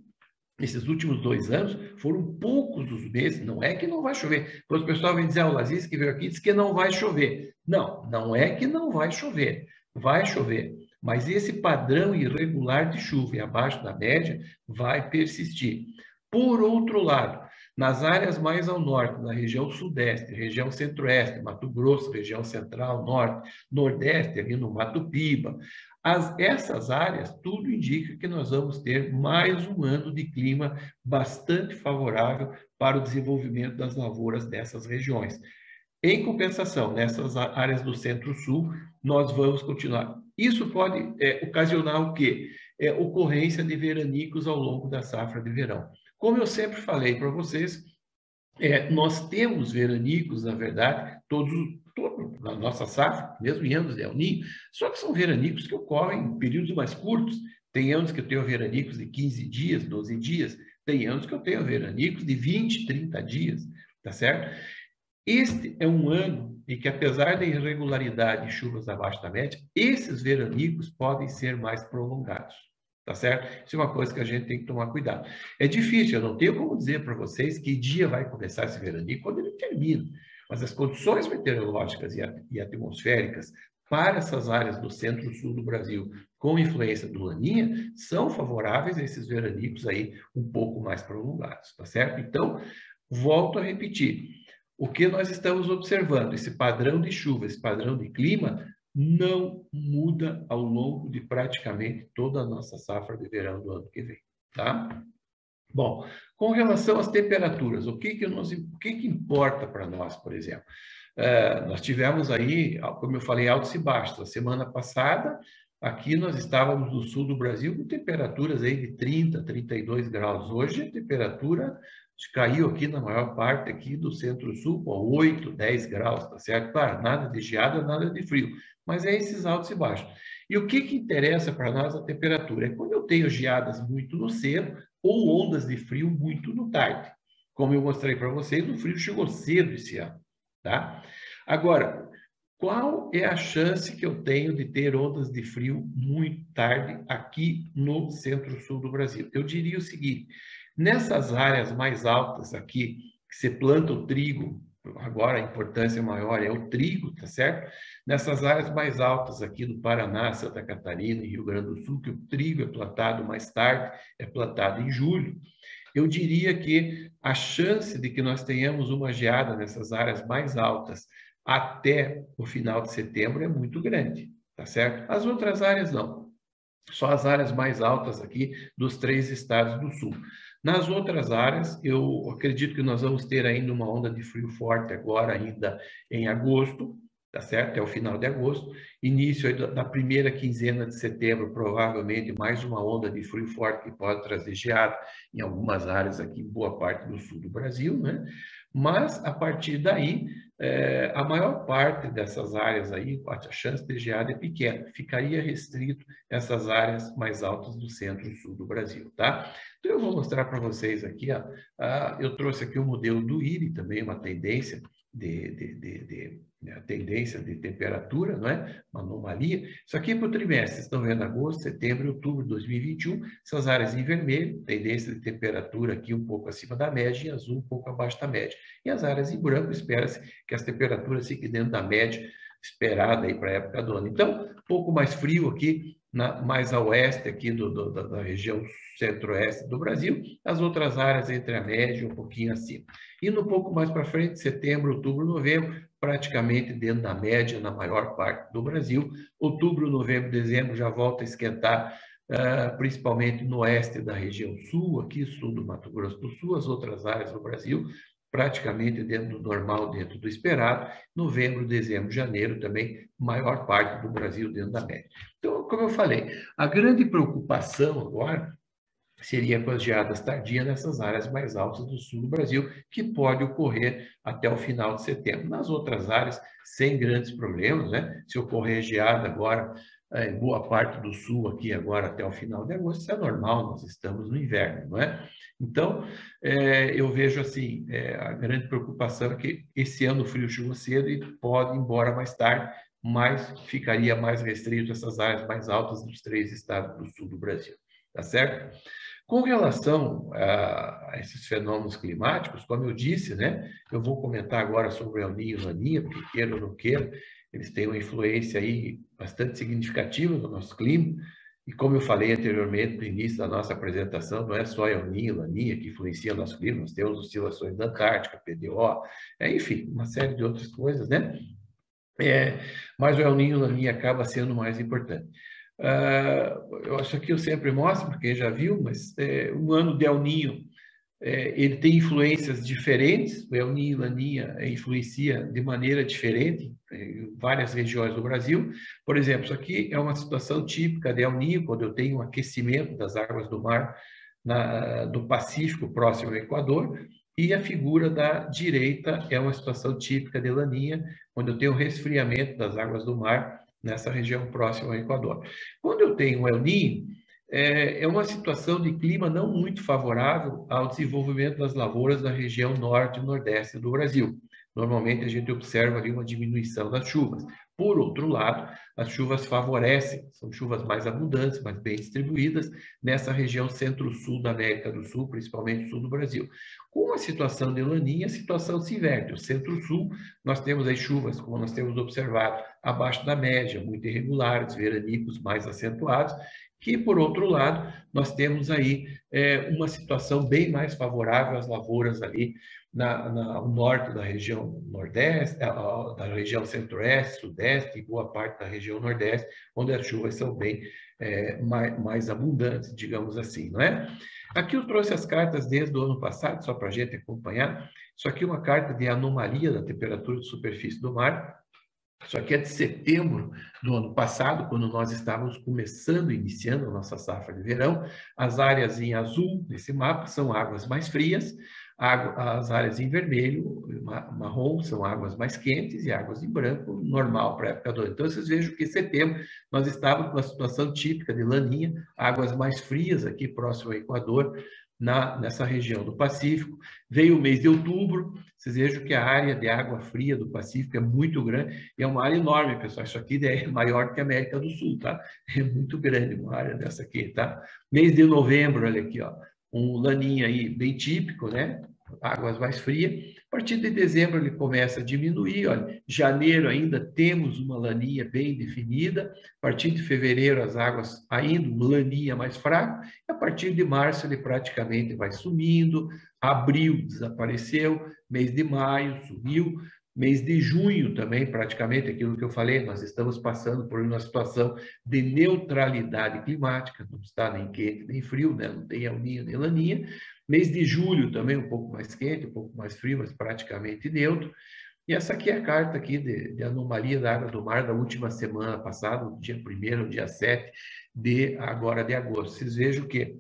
Esses últimos 2 anos foram poucos os meses, não é que não vai chover. Depois o pessoal vem dizer, o Laziz que veio aqui diz que não vai chover. Não, não é que não vai chover. Vai chover. Mas esse padrão irregular de chuva e abaixo da média vai persistir. Por outro lado, nas áreas mais ao norte, na região sudeste, região centro-oeste, Mato Grosso, região central, norte, nordeste, ali no Mato Piba, essas áreas, tudo indica que nós vamos ter mais um ano de clima bastante favorável para o desenvolvimento das lavouras dessas regiões. Em compensação, nessas áreas do centro-sul, nós vamos continuar. Isso pode ocasionar o quê? Ocorrência de veranicos ao longo da safra de verão. Como eu sempre falei para vocês, nós temos veranicos, na verdade, todos na nossa safra, mesmo em anos de El Niño, só que são veranicos que ocorrem em períodos mais curtos. Tem anos que eu tenho veranicos de 15 dias, 12 dias, tem anos que eu tenho veranicos de 20, 30 dias, tá certo? Este é um ano em que, apesar da irregularidade de chuvas abaixo da média, esses veranicos podem ser mais prolongados, tá certo? Isso é uma coisa que a gente tem que tomar cuidado. É difícil, eu não tenho como dizer para vocês que dia vai começar esse veranico, quando ele termina, mas as condições meteorológicas e atmosféricas para essas áreas do centro-sul do Brasil, com influência do Laninha, são favoráveis a esses veranicos aí um pouco mais prolongados, tá certo? Então, volto a repetir, o que nós estamos observando, esse padrão de chuva, esse padrão de clima, não muda ao longo de praticamente toda a nossa safra de verão do ano que vem, tá? Bom, com relação às temperaturas, o que importa para nós, por exemplo? Nós tivemos aí, como eu falei, altos e baixos. A semana passada, aqui nós estávamos no sul do Brasil com temperaturas aí de 30, 32 graus. Hoje a temperatura caiu aqui na maior parte aqui do centro-sul, com 8, 10 graus, tá certo? Claro, nada de geada, nada de frio, mas é esses altos e baixos. E o que interessa para nós a temperatura? É quando eu tenho geadas muito no cedo ou ondas de frio muito no tarde. Como eu mostrei para vocês, o frio chegou cedo esse ano, tá? Agora, qual é a chance que eu tenho de ter ondas de frio muito tarde aqui no centro-sul do Brasil? Eu diria o seguinte, nessas áreas mais altas aqui, que você planta o trigo, agora a importância maior é o trigo, tá certo? Nessas áreas mais altas aqui do Paraná, Santa Catarina e Rio Grande do Sul, que o trigo é plantado mais tarde, é plantado em julho, eu diria que a chance de que nós tenhamos uma geada nessas áreas mais altas até o final de setembro é muito grande, tá certo? As outras áreas não, só as áreas mais altas aqui dos 3 estados do sul. Nas outras áreas, eu acredito que nós vamos ter ainda uma onda de frio forte agora, ainda em agosto, tá certo? Até o final de agosto. Início da primeira quinzena de setembro, provavelmente mais uma onda de frio forte que pode trazer geada em algumas áreas aqui, em boa parte do sul do Brasil, né? Mas, a partir daí, a maior parte dessas áreas aí, a chance de geada é pequena. Ficaria restrito essas áreas mais altas do centro e sul do Brasil, tá? Então, eu vou mostrar para vocês aqui, ó, eu trouxe aqui o modelo do IRI, também uma tendência tendência de temperatura, não é? Uma anomalia. Isso aqui é para o trimestre, vocês estão vendo agosto, setembro e outubro de 2021, essas áreas em vermelho, tendência de temperatura aqui um pouco acima da média, em azul um pouco abaixo da média. E as áreas em branco, espera-se que as temperaturas fiquem dentro da média esperada aí para a época do ano. Então, um pouco mais frio aqui, mais a oeste aqui da região centro-oeste do Brasil, as outras áreas entre a média e um pouquinho acima. Indo um pouco mais para frente, setembro, outubro, novembro, praticamente dentro da média na maior parte do Brasil. Outubro, novembro, dezembro já volta a esquentar, principalmente no oeste da região sul, aqui sul do Mato Grosso do Sul, as outras áreas do Brasil, praticamente dentro do normal, dentro do esperado. Novembro, dezembro, janeiro também, maior parte do Brasil dentro da média. Então, como eu falei, a grande preocupação agora seria com as geadas tardias nessas áreas mais altas do sul do Brasil, que pode ocorrer até o final de setembro. Nas outras áreas, sem grandes problemas, né? Se ocorrer geada agora, em boa parte do sul aqui agora até o final de agosto, isso é normal, nós estamos no inverno, não é? Então, eu vejo assim, a grande preocupação é que esse ano o frio chegou cedo e pode ir embora mais tarde, mas ficaria mais restrito essas áreas mais altas dos 3 estados do sul do Brasil, tá certo? Com relação a esses fenômenos climáticos, como eu disse, né, eu vou comentar agora sobre o El Niño e Laninha, porque queira ou não queira, eles têm uma influência aí bastante significativa no nosso clima, e como eu falei anteriormente, no início da nossa apresentação, não é só El Niño e Laninha que influenciam o nosso clima, nós temos oscilações da Antártica, PDO, enfim, uma série de outras coisas, né? Mas o El Niño e Laninha acaba sendo o mais importante. Eu acho que eu sempre mostro, porque já viu, mas um ano de El Niño, ele tem influências diferentes, o El Niño e Laninha influencia de maneira diferente em várias regiões do Brasil. Por exemplo, isso aqui é uma situação típica de El Niño, quando eu tenho um aquecimento das águas do mar do Pacífico, próximo ao Equador, e a figura da direita é uma situação típica de Laninha, onde eu tenho resfriamento das águas do mar nessa região próxima ao Equador. Quando eu tenho um El Niño, é uma situação de clima não muito favorável ao desenvolvimento das lavouras da região norte e nordeste do Brasil. Normalmente a gente observa ali uma diminuição das chuvas. Por outro lado, as chuvas favorecem, são chuvas mais abundantes, mais bem distribuídas, nessa região centro-sul da América do Sul, principalmente o sul do Brasil. Com a situação de Laninha, a situação se inverte. O centro-sul, nós temos as chuvas, como nós temos observado, abaixo da média, muito irregulares, veranicos mais acentuados, que, por outro lado, nós temos aí uma situação bem mais favorável às lavouras ali ao norte da região nordeste, da região centro-oeste, sudeste e boa parte da região nordeste, onde as chuvas são bem mais abundantes, digamos assim, não é? Aqui eu trouxe as cartas desde o ano passado, só para a gente acompanhar. Isso aqui é uma carta de anomalia da temperatura de superfície do mar. Isso aqui é de setembro do ano passado, quando nós estávamos iniciando a nossa safra de verão. As áreas em azul desse mapa são águas mais frias, as áreas em vermelho, marrom, são águas mais quentes, e águas em branco, normal para a época do ano. Então, vocês vejam que em setembro nós estávamos com uma situação típica de Laninha, águas mais frias aqui próximo ao Equador, nessa região do Pacífico. Veio o mês de outubro, vocês vejam que a área de água fria do Pacífico é muito grande, e é uma área enorme, pessoal. Isso aqui é maior que a América do Sul, tá? É muito grande uma área dessa aqui, tá? Mês de novembro, olha aqui, ó, um Laninha aí bem típico, né? Águas mais frias. A partir de dezembro ele começa a diminuir, olha, janeiro ainda temos uma Laninha bem definida, a partir de fevereiro as águas ainda um Laninha mais fraco, e a partir de março ele praticamente vai sumindo, abril desapareceu, mês de maio sumiu, mês de junho também praticamente, aquilo que eu falei, nós estamos passando por uma situação de neutralidade climática, não está nem quente nem frio, né? Não tem El Niño nem Laninha. Mês de julho também um pouco mais quente, um pouco mais frio, mas praticamente neutro. E essa aqui é a carta aqui de anomalia da água do mar da última semana passada, dia 1º, dia 7 de agosto. Vocês vejam que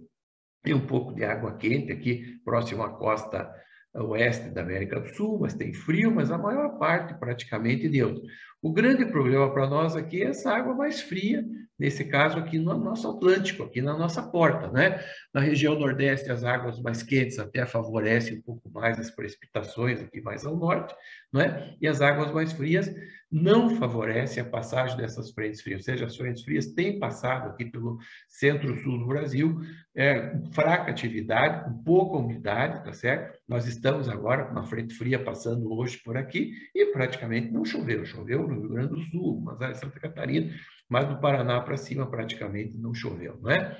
tem um pouco de água quente aqui, próximo à costa oeste da América do Sul, mas tem frio, mas a maior parte praticamente neutro. O grande problema para nós aqui é essa água mais fria, nesse caso aqui no nosso Atlântico, aqui na nossa porta, né? Na região nordeste, as águas mais quentes até favorecem um pouco mais as precipitações aqui mais ao norte, não é? E as águas mais frias não favorecem a passagem dessas frentes frias, ou seja, as frentes frias têm passado aqui pelo centro-sul do Brasil, fraca atividade, com pouca umidade, tá certo? Nós estamos agora com uma frente fria passando hoje por aqui e praticamente não choveu. Choveu no Rio Grande do Sul, algumas áreas de Santa Catarina, mas do Paraná para cima praticamente não choveu, não é?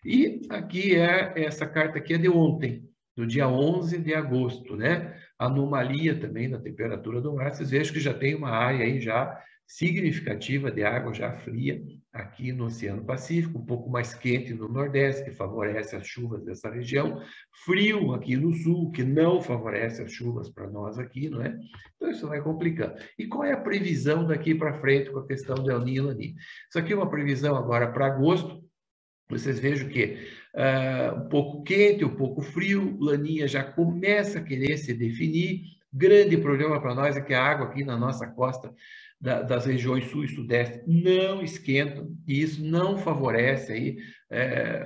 E aqui essa carta aqui é de ontem, do dia 11 de agosto, né? Anomalia também da temperatura do mar. Vocês vejam que já tem uma área aí já significativa de água já fria aqui no Oceano Pacífico, um pouco mais quente no Nordeste, que favorece as chuvas dessa região, frio aqui no Sul, que não favorece as chuvas para nós aqui, não é? Então isso vai complicando. E qual é a previsão daqui para frente com a questão do El Niño e Laninha? Isso aqui é uma previsão agora para agosto. Vocês vejam que um pouco quente, um pouco frio, Laninha já começa a querer se definir. Grande problema para nós é que a água aqui na nossa costa das regiões sul e sudeste não esquentam, e isso não favorece aí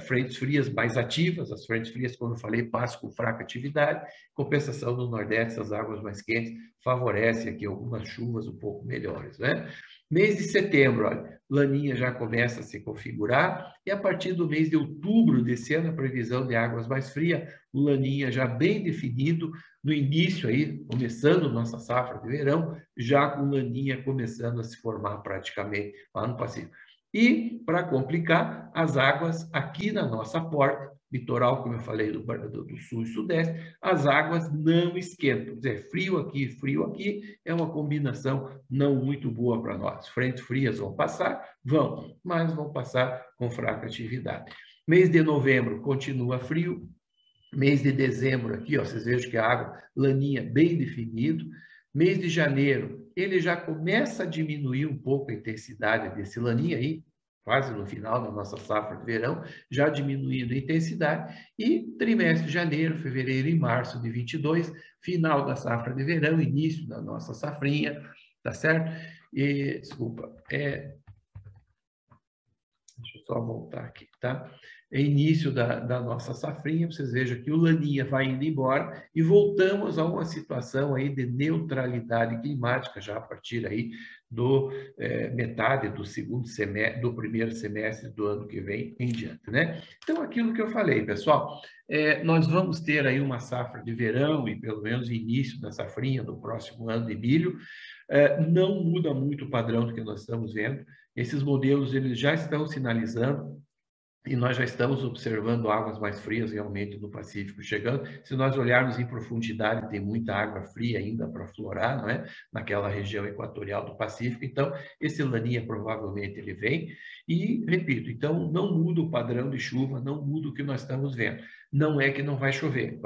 frentes frias mais ativas. As frentes frias, como eu falei, passam com fraca atividade. Compensação no Nordeste, as águas mais quentes favorecem aqui algumas chuvas um pouco melhores, né? Mês de setembro, olha, Laninha já começa a se configurar, e a partir do mês de outubro desse ano, a previsão de águas mais frias, o Laninha já bem definido, no início aí, começando nossa safra de verão, já com Laninha começando a se formar praticamente lá no Pacífico. E, para complicar, as águas aqui na nossa porta, litoral, como eu falei, do sul e sudeste, as águas não esquentam. Quer dizer, frio aqui, é uma combinação não muito boa para nós. Frentes frias vão passar, mas vão passar com fraca atividade. Mês de novembro continua frio. Mês de dezembro aqui, ó, vocês vejam que a água, Laninha bem definido. Mês de janeiro, ele já começa a diminuir um pouco a intensidade desse Laninha aí, quase no final da nossa safra de verão, já diminuindo a intensidade, e trimestre de janeiro, fevereiro e março de 22, final da safra de verão, início da nossa safrinha, tá certo? E, desculpa, deixa eu só voltar aqui, tá? É início da nossa safrinha, vocês vejam que o Laninha vai indo embora e voltamos a uma situação aí de neutralidade climática já a partir aí do metade do segundo semestre, do primeiro semestre do ano que vem em diante, né? Então, aquilo que eu falei, pessoal, nós vamos ter aí uma safra de verão e pelo menos início da safrinha do próximo ano de milho. Não muda muito o padrão do que nós estamos vendo. Esses modelos eles já estão sinalizando e nós já estamos observando águas mais frias realmente no Pacífico chegando. Se nós olharmos em profundidade, tem muita água fria ainda para florar, não é? Naquela região equatorial do Pacífico. Então, esse Laninha provavelmente ele vem. E, repito, então não muda o padrão de chuva, não muda o que nós estamos vendo. Não é que não vai chover,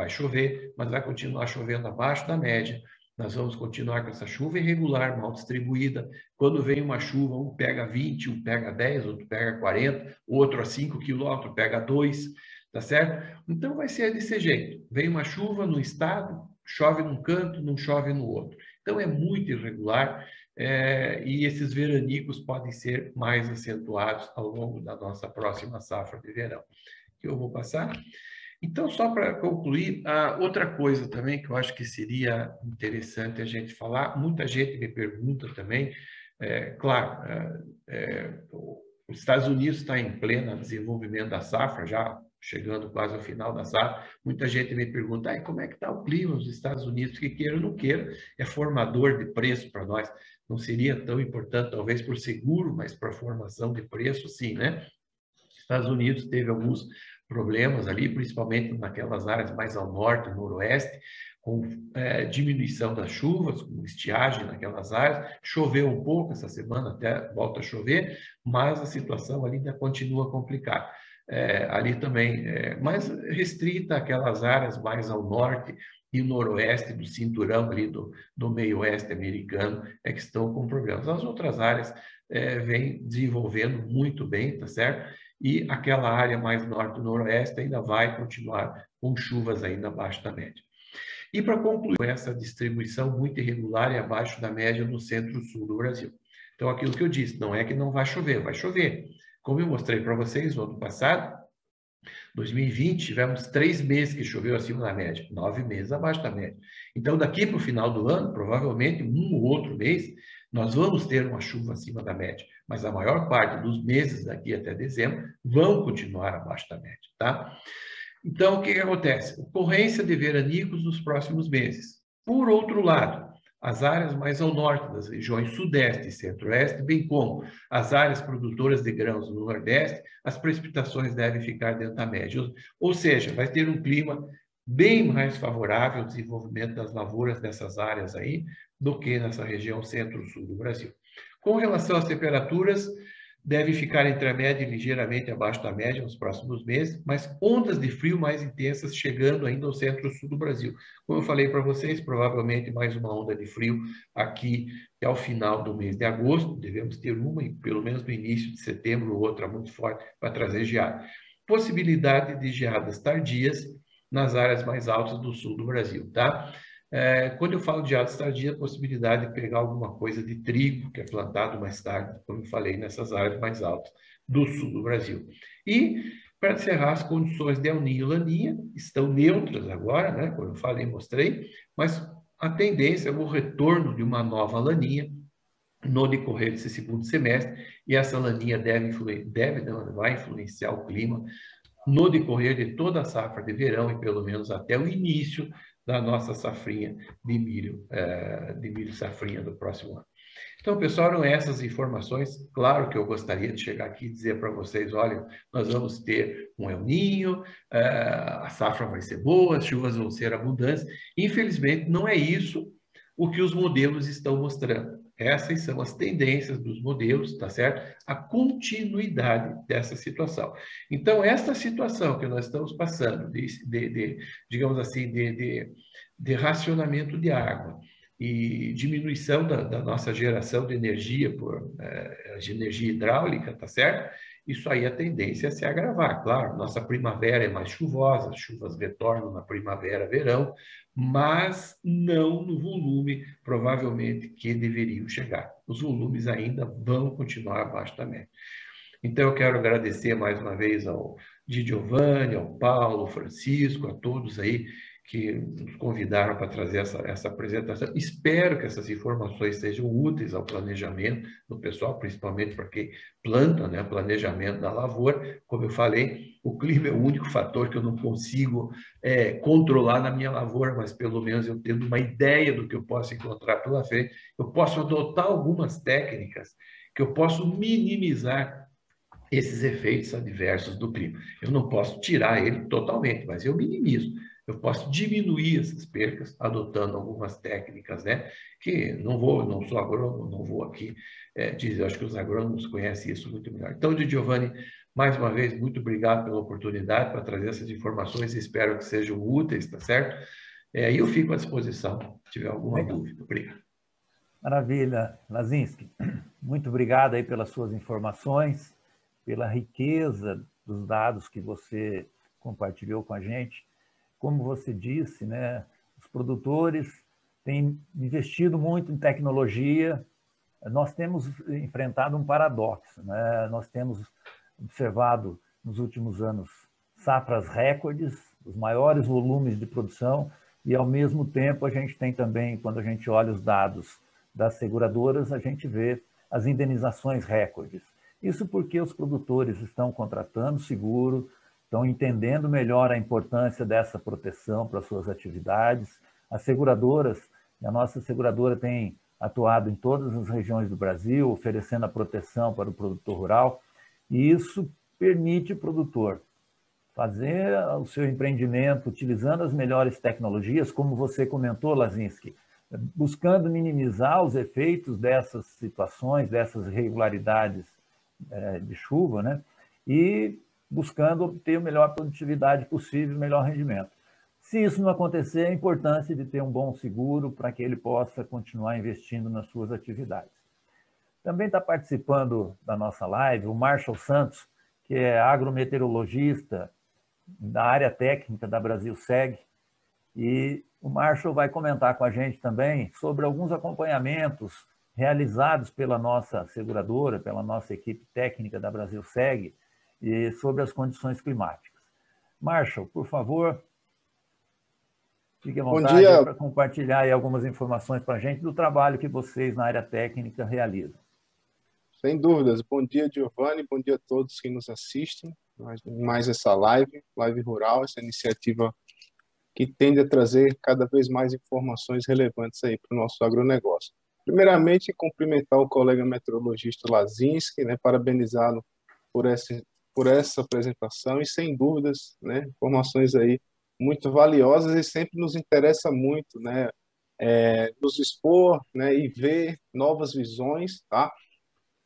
mas vai continuar chovendo abaixo da média. Nós vamos continuar com essa chuva irregular, mal distribuída. Quando vem uma chuva, um pega 20, um pega 10, outro pega 40, outro a 5 quilômetros pega 2, tá certo? Então vai ser desse jeito. Vem uma chuva no estado, chove num canto, não chove no outro. Então é muito irregular e esses veranicos podem ser mais acentuados ao longo da nossa próxima safra de verão. Que eu vou passar. Então, só para concluir, outra coisa também que eu acho que seria interessante a gente falar, muita gente me pergunta também, claro, os Estados Unidos está em pleno desenvolvimento da safra, já chegando quase ao final da safra, muita gente me pergunta, como é que está o clima nos Estados Unidos, que queira ou não queira, é formador de preço para nós, não seria tão importante talvez por seguro, mas para formação de preço sim, né? Os Estados Unidos teve alguns problemas ali, principalmente naquelas áreas mais ao norte, noroeste, com diminuição das chuvas, com estiagem naquelas áreas. Choveu um pouco essa semana, até volta a chover, mas a situação ali ainda continua complicada. Ali também, mais restrita aquelas áreas mais ao norte e noroeste do cinturão ali do meio oeste americano que estão com problemas. As outras áreas vêm desenvolvendo muito bem, tá certo? E aquela área mais norte-noroeste ainda vai continuar com chuvas ainda abaixo da média. E para concluir, essa distribuição muito irregular e abaixo da média no centro-sul do Brasil. Então, aquilo que eu disse, não é que não vai chover, vai chover. Como eu mostrei para vocês no ano passado, 2020, tivemos 3 meses que choveu acima da média, 9 meses abaixo da média. Então, daqui para o final do ano, provavelmente um ou outro mês, nós vamos ter uma chuva acima da média, mas a maior parte dos meses daqui até dezembro vão continuar abaixo da média, tá? Então, o que acontece? Ocorrência de veranicos nos próximos meses. Por outro lado, as áreas mais ao norte das regiões sudeste e centro-oeste, bem como as áreas produtoras de grãos no nordeste, as precipitações devem ficar dentro da média. Ou seja, vai ter um clima bem mais favorável ao desenvolvimento das lavouras dessas áreas aí do que nessa região centro-sul do Brasil. Com relação às temperaturas, deve ficar entre a média e ligeiramente abaixo da média nos próximos meses, mas ondas de frio mais intensas chegando ainda ao centro-sul do Brasil. Como eu falei para vocês, provavelmente mais uma onda de frio aqui ao final do mês de agosto, devemos ter uma, pelo menos no início de setembro, outra muito forte para trazer geada. Possibilidade de geadas tardias nas áreas mais altas do sul do Brasil, tá? Quando eu falo de geadas tardias, a possibilidade de pegar alguma coisa de trigo, que é plantado mais tarde, como eu falei, nessas áreas mais altas do sul do Brasil. E, para encerrar, as condições de El Niño e Laninha estão neutras agora, né? Como eu falei, mostrei, mas a tendência é o retorno de uma nova Laninha no decorrer desse segundo semestre, e essa Laninha vai influenciar o clima no decorrer de toda a safra de verão e pelo menos até o início da nossa safrinha de milho safrinha do próximo ano. Então, pessoal, eram essas informações. Claro que eu gostaria de chegar aqui e dizer para vocês, olha, nós vamos ter um El Niño, a safra vai ser boa, as chuvas vão ser abundantes. Infelizmente, não é isso o que os modelos estão mostrando. Essas são as tendências dos modelos, tá certo? A continuidade dessa situação. Então, esta situação que nós estamos passando, digamos assim, de racionamento de água e diminuição da nossa geração de energia, de energia hidráulica, tá certo? isso aí a tendência é se agravar. Claro, nossa primavera é mais chuvosa, as chuvas retornam na primavera, verão, mas não no volume, provavelmente, que deveriam chegar. Os volumes ainda vão continuar abaixo da média. Então, eu quero agradecer mais uma vez ao Di Giovanni, ao Paulo, ao Francisco, a todos aí que nos convidaram para trazer essa apresentação. Espero que essas informações sejam úteis ao planejamento do pessoal, principalmente para quem planta, né, planejamento da lavoura. Como eu falei, o clima é o único fator que eu não consigo controlar na minha lavoura, mas pelo menos eu tendo uma ideia do que eu posso encontrar pela frente, eu posso adotar algumas técnicas que eu posso minimizar esses efeitos adversos do clima. Eu não posso tirar ele totalmente, mas eu minimizo. Eu posso diminuir essas percas adotando algumas técnicas, né? Que não sou agrônomo, não vou aqui dizer, acho que os agrônomos conhecem isso muito melhor. Então, Di Giovanni, mais uma vez, muito obrigado pela oportunidade para trazer essas informações, espero que sejam úteis, tá certo? E eu fico à disposição, se tiver alguma dúvida. Obrigado. Maravilha, Lazinski. Muito obrigado aí pelas suas informações, pela riqueza dos dados que você compartilhou com a gente. Como você disse, né, os produtores têm investido muito em tecnologia. Nós temos enfrentado um paradoxo, né? Nós temos observado nos últimos anos safras recordes, os maiores volumes de produção, e ao mesmo tempo a gente tem também, quando a gente olha os dados das seguradoras, a gente vê as indenizações recordes. Isso porque os produtores estão contratando seguro, estão entendendo melhor a importância dessa proteção para suas atividades. As seguradoras, a nossa seguradora tem atuado em todas as regiões do Brasil, oferecendo a proteção para o produtor rural, e isso permite o produtor fazer o seu empreendimento utilizando as melhores tecnologias, como você comentou, Lazinski, buscando minimizar os efeitos dessas situações, dessas irregularidades de chuva, né? E buscando obter a melhor produtividade possível, o melhor rendimento. Se isso não acontecer, a importância de ter um bom seguro para que ele possa continuar investindo nas suas atividades. Também está participando da nossa live o Marshall Santos, que é agrometeorologista da área técnica da Brasilseg, e o Marshall vai comentar com a gente também sobre alguns acompanhamentos realizados pela nossa seguradora, pela nossa equipe técnica da Brasilseg, e sobre as condições climáticas. Marshall, por favor, fique à vontade para compartilhar aí algumas informações para a gente do trabalho que vocês na área técnica realizam. Sem dúvidas. Bom dia, Giovanni. Bom dia a todos que nos assistem. Mais essa live rural, essa iniciativa que tende a trazer cada vez mais informações relevantes aí para o nosso agronegócio. Primeiramente, cumprimentar o colega meteorologista Lazinski, né, parabenizá-lo por essa apresentação e, sem dúvidas, né, informações aí muito valiosas e sempre nos interessa muito, né, nos expor, né, e ver novas visões, tá?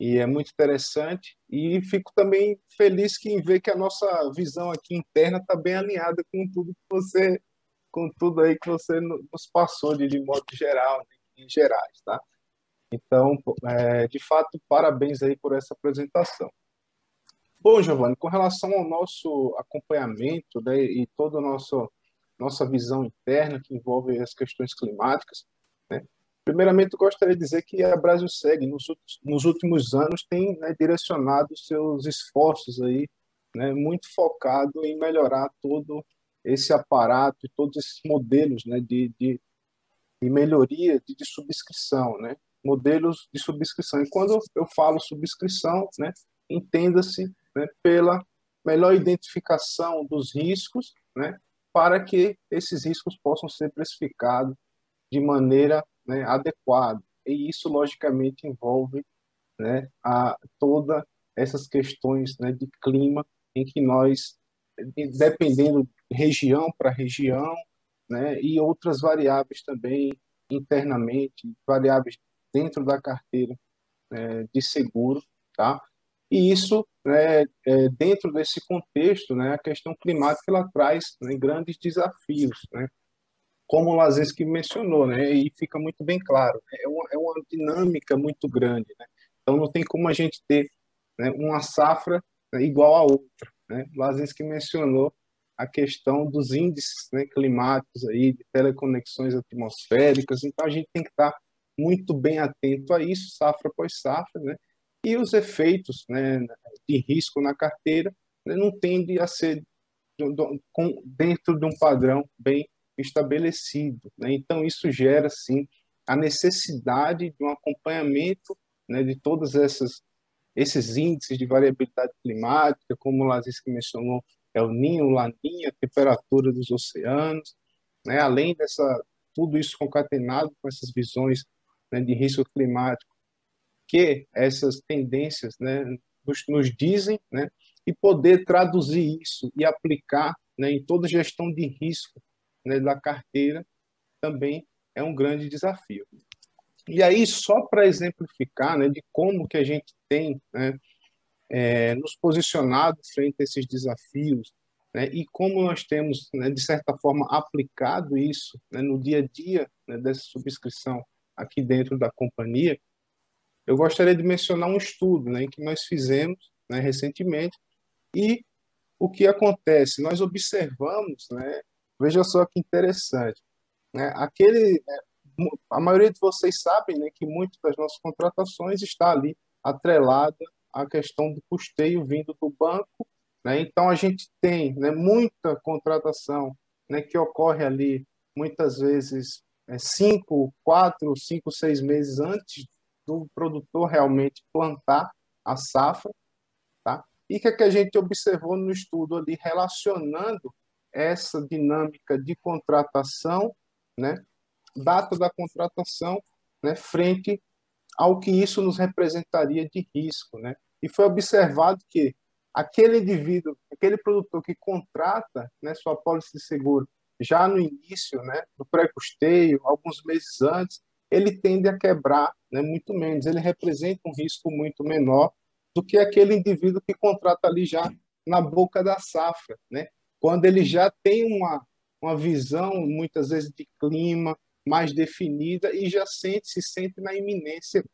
E é muito interessante e fico também feliz em ver que a nossa visão aqui interna está bem alinhada com tudo aí que você nos passou de modo geral, em gerais, tá? Então, de fato, parabéns aí por essa apresentação. Bom, Giovanni, com relação ao nosso acompanhamento, né, e toda a nossa visão interna que envolve as questões climáticas, né, primeiramente, eu gostaria de dizer que a Brasilseg, nos últimos anos, tem, né, direcionado seus esforços aí, né, muito focado em melhorar todo esse aparato e todos esses modelos, né, de melhoria de subscrição, né, modelos de subscrição. E quando eu falo subscrição, né, entenda-se, né, pela melhor identificação dos riscos, né, para que esses riscos possam ser precificados de maneira, né, adequada. E isso, logicamente, envolve, né, todas essas questões, né, de clima, em que nós, dependendo de região para região, né, e outras variáveis também internamente, variáveis dentro da carteira de seguro, tá? E isso, né, dentro desse contexto, né, a questão climática ela traz, né, grandes desafios, né? Como o Lazinski mencionou, né, e fica muito bem claro, é uma dinâmica muito grande, né? Então não tem como a gente ter, né, uma safra né, igual a outra, né? O Lazinski mencionou a questão dos índices, né, climáticos aí, de teleconexões atmosféricas, então a gente tem que estar muito bem atento a isso, safra após safra, né? E os efeitos, né, de risco na carteira, né, não tendem a ser dentro de um padrão bem estabelecido, né? Então isso gera sim a necessidade de um acompanhamento, né, de todas esses índices de variabilidade climática, como o Lazinski mencionou, é o Ninho, o Laninha, a temperatura dos oceanos, né? Além tudo isso concatenado com essas visões, né, de risco climático, que essas tendências, né, nos dizem, né, e poder traduzir isso e aplicar, né, em toda gestão de risco, né, da carteira também é um grande desafio. E aí, só para exemplificar, né, de como que a gente tem, né, nos posicionado frente a esses desafios, né, e como nós temos, né, de certa forma, aplicado isso, né, no dia a dia, né, dessa subscrição aqui dentro da companhia, eu gostaria de mencionar um estudo, né, que nós fizemos, né, recentemente, e o que acontece? Nós observamos, né, veja só que interessante, né, a maioria de vocês sabem, né, que muitas das nossas contratações está ali atrelada à questão do custeio vindo do banco, né? Então a gente tem, né, muita contratação, né, que ocorre ali muitas vezes 5, 4, 5, 6 meses antes do produtor realmente plantar a safra, tá? E o que é que a gente observou no estudo ali, relacionando essa dinâmica de contratação, né, data da contratação, né, frente ao que isso nos representaria de risco, né? E foi observado que aquele indivíduo, aquele produtor que contrata, né, sua apólice de seguro já no início, né, do pré-custeio, alguns meses antes, ele tende a quebrar, né, muito menos. Ele representa um risco muito menor do que aquele indivíduo que contrata ali já na boca da safra, né? Quando ele já tem uma visão, muitas vezes, de clima mais definida e já se sente na iminência,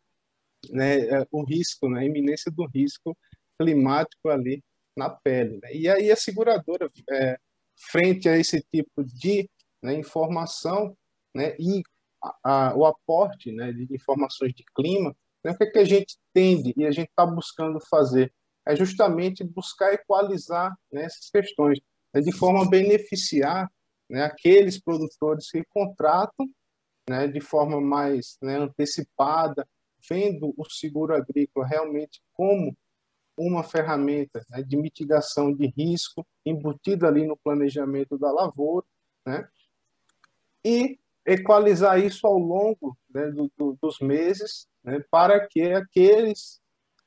né, o risco, né, a iminência do risco climático ali na pele, né? E aí a seguradora, frente a esse tipo de, né, informação, né, e o aporte, né, de informações de clima, né, o que é que a gente tende e a gente está buscando fazer? É justamente buscar equalizar, né, essas questões, né, de forma a beneficiar, né, aqueles produtores que contratam, né, de forma mais, né, antecipada, vendo o seguro agrícola realmente como uma ferramenta, né, de mitigação de risco embutida ali no planejamento da lavoura, né, e equalizar isso ao longo, né, dos meses, né, para que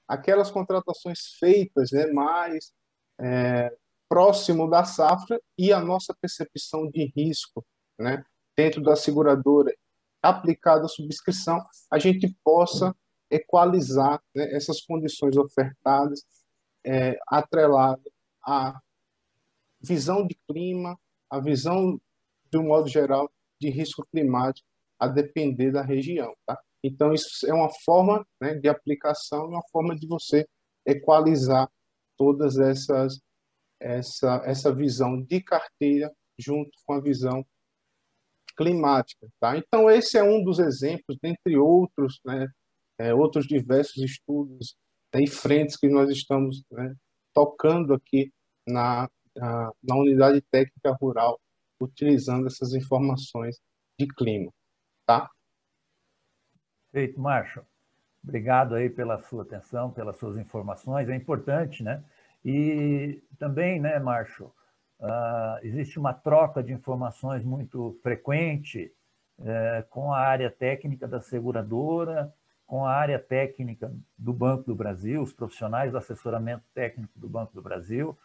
aquelas contratações feitas, né, mais próximo da safra e a nossa percepção de risco, né, dentro da seguradora aplicada a subscrição, a gente possa equalizar, né, essas condições ofertadas, atrelada à visão de clima, à visão, de um modo geral, de risco climático, a depender da região. Tá? Então, isso é uma forma, né, de aplicação, uma forma de você equalizar todas essa visão de carteira junto com a visão climática. Tá? Então, esse é um dos exemplos, dentre outros, né, outros diversos estudos, né, e frentes que nós estamos, né, tocando aqui na unidade técnica rural, utilizando essas informações de clima. Tá? Feito, Márcio. Obrigado aí pela sua atenção, pelas suas informações. É importante, né? E também, né, Márcio, existe uma troca de informações muito frequente com a área técnica da seguradora, com a área técnica do Banco do Brasil, os profissionais do assessoramento técnico do Banco do Brasil.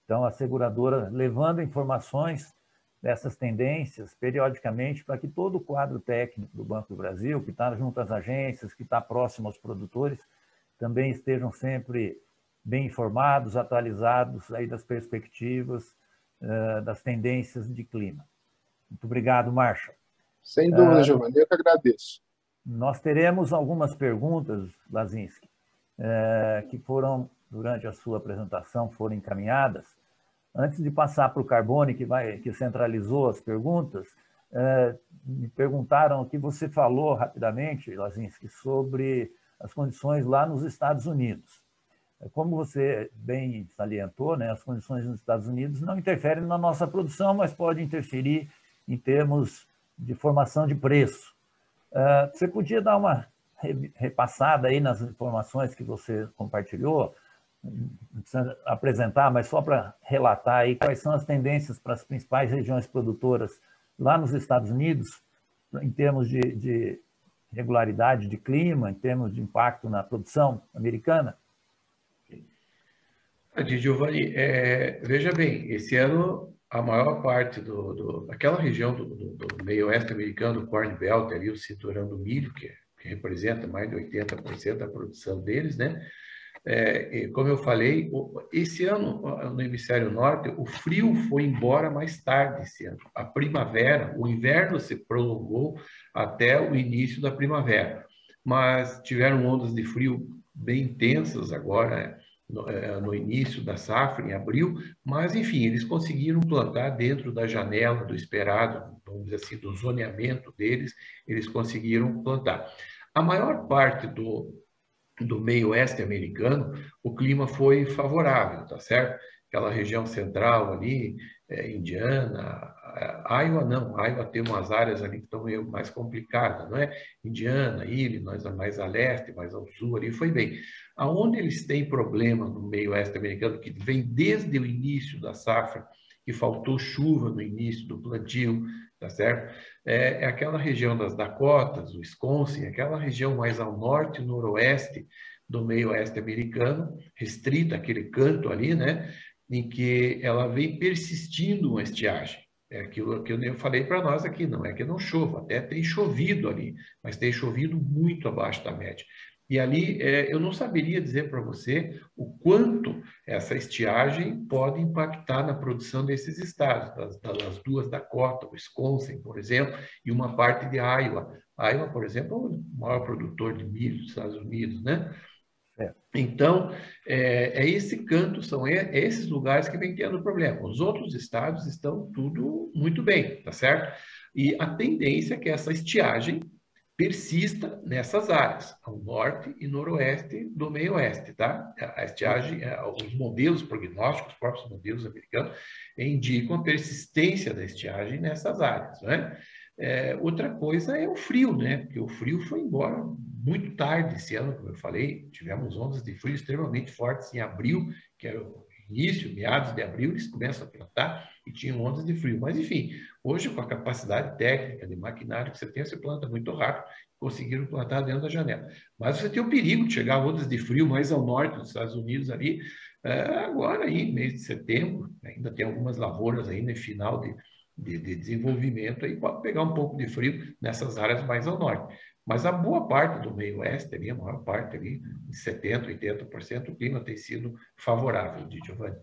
Então, a seguradora levando informações dessas tendências periodicamente para que todo o quadro técnico do Banco do Brasil, que está junto às agências, que está próximo aos produtores, também estejam sempre bem informados, atualizados aí das perspectivas, das tendências de clima. Muito obrigado, Márcio. Sem dúvida, Giovanni, eu que agradeço. Nós teremos algumas perguntas, Lazinski, que foram durante a sua apresentação foram encaminhadas. Antes de passar para o Carbone, que centralizou as perguntas, me perguntaram o que você falou rapidamente, Lazinski, sobre as condições lá nos Estados Unidos. Como você bem salientou, né, as condições nos Estados Unidos não interferem na nossa produção, mas podem interferir em termos de formação de preço. Você podia dar uma repassada aí nas informações que você compartilhou, não precisa apresentar, mas só para relatar aí quais são as tendências para as principais regiões produtoras lá nos Estados Unidos, em termos de regularidade de clima, em termos de impacto na produção americana? Giovanni, veja bem, esse ano a maior parte aquela região do meio oeste americano, do Corn Belt, ali, o cinturão do milho, que representa mais de 80% da produção deles, né? Como eu falei, esse ano no hemisfério norte, o frio foi embora mais tarde esse ano. A primavera, o inverno se prolongou até o início da primavera, mas tiveram ondas de frio bem intensas agora, no início da safra, em abril, mas, enfim, eles conseguiram plantar dentro da janela do esperado, vamos dizer assim, do zoneamento deles, eles conseguiram plantar. A maior parte do meio oeste americano, o clima foi favorável, tá certo? Aquela região central ali, Indiana, Iowa não, Iowa tem umas áreas ali que estão meio mais complicadas, não é? Indiana, Illinois, mais a leste, mais ao sul ali, foi bem. Aonde eles têm problema no meio oeste americano, que vem desde o início da safra, que faltou chuva no início do plantio, tá certo? É aquela região das Dakotas, o Wisconsin, aquela região mais ao norte e noroeste do meio oeste americano, restrita aquele canto ali, né? Em que ela vem persistindo uma estiagem. É aquilo que eu falei para nós aqui, não é que não chova, até tem chovido ali, mas tem chovido muito abaixo da média. E ali eu não saberia dizer para você o quanto essa estiagem pode impactar na produção desses estados, das duas Dakota, Wisconsin, por exemplo, e uma parte de Iowa. Iowa, por exemplo, é o maior produtor de milho dos Estados Unidos, né? Então, esse canto, são esses lugares que vem tendo problema. Os outros estados estão tudo muito bem, tá certo? E a tendência é que essa estiagem persista nessas áreas, ao norte e noroeste do meio oeste, tá? A estiagem, os modelos prognósticos, os próprios modelos americanos, indicam a persistência da estiagem nessas áreas, né? Outra coisa é o frio, né? Porque o frio foi embora muito tarde esse ano, como eu falei, tivemos ondas de frio extremamente fortes em abril, que era o início, meados de abril, eles começam a plantar e tinham ondas de frio. Mas, enfim, hoje, com a capacidade técnica de maquinário que você tem, você planta muito rápido, conseguiram plantar dentro da janela. Mas você tem o perigo de chegar a ondas de frio mais ao norte dos Estados Unidos ali, agora aí, mês de setembro, ainda tem algumas lavouras ainda em final de desenvolvimento, aí pode pegar um pouco de frio nessas áreas mais ao norte. Mas a boa parte do meio oeste, ali, a maior parte ali, de 70%, 80%, o clima tem sido favorável, Giovanni.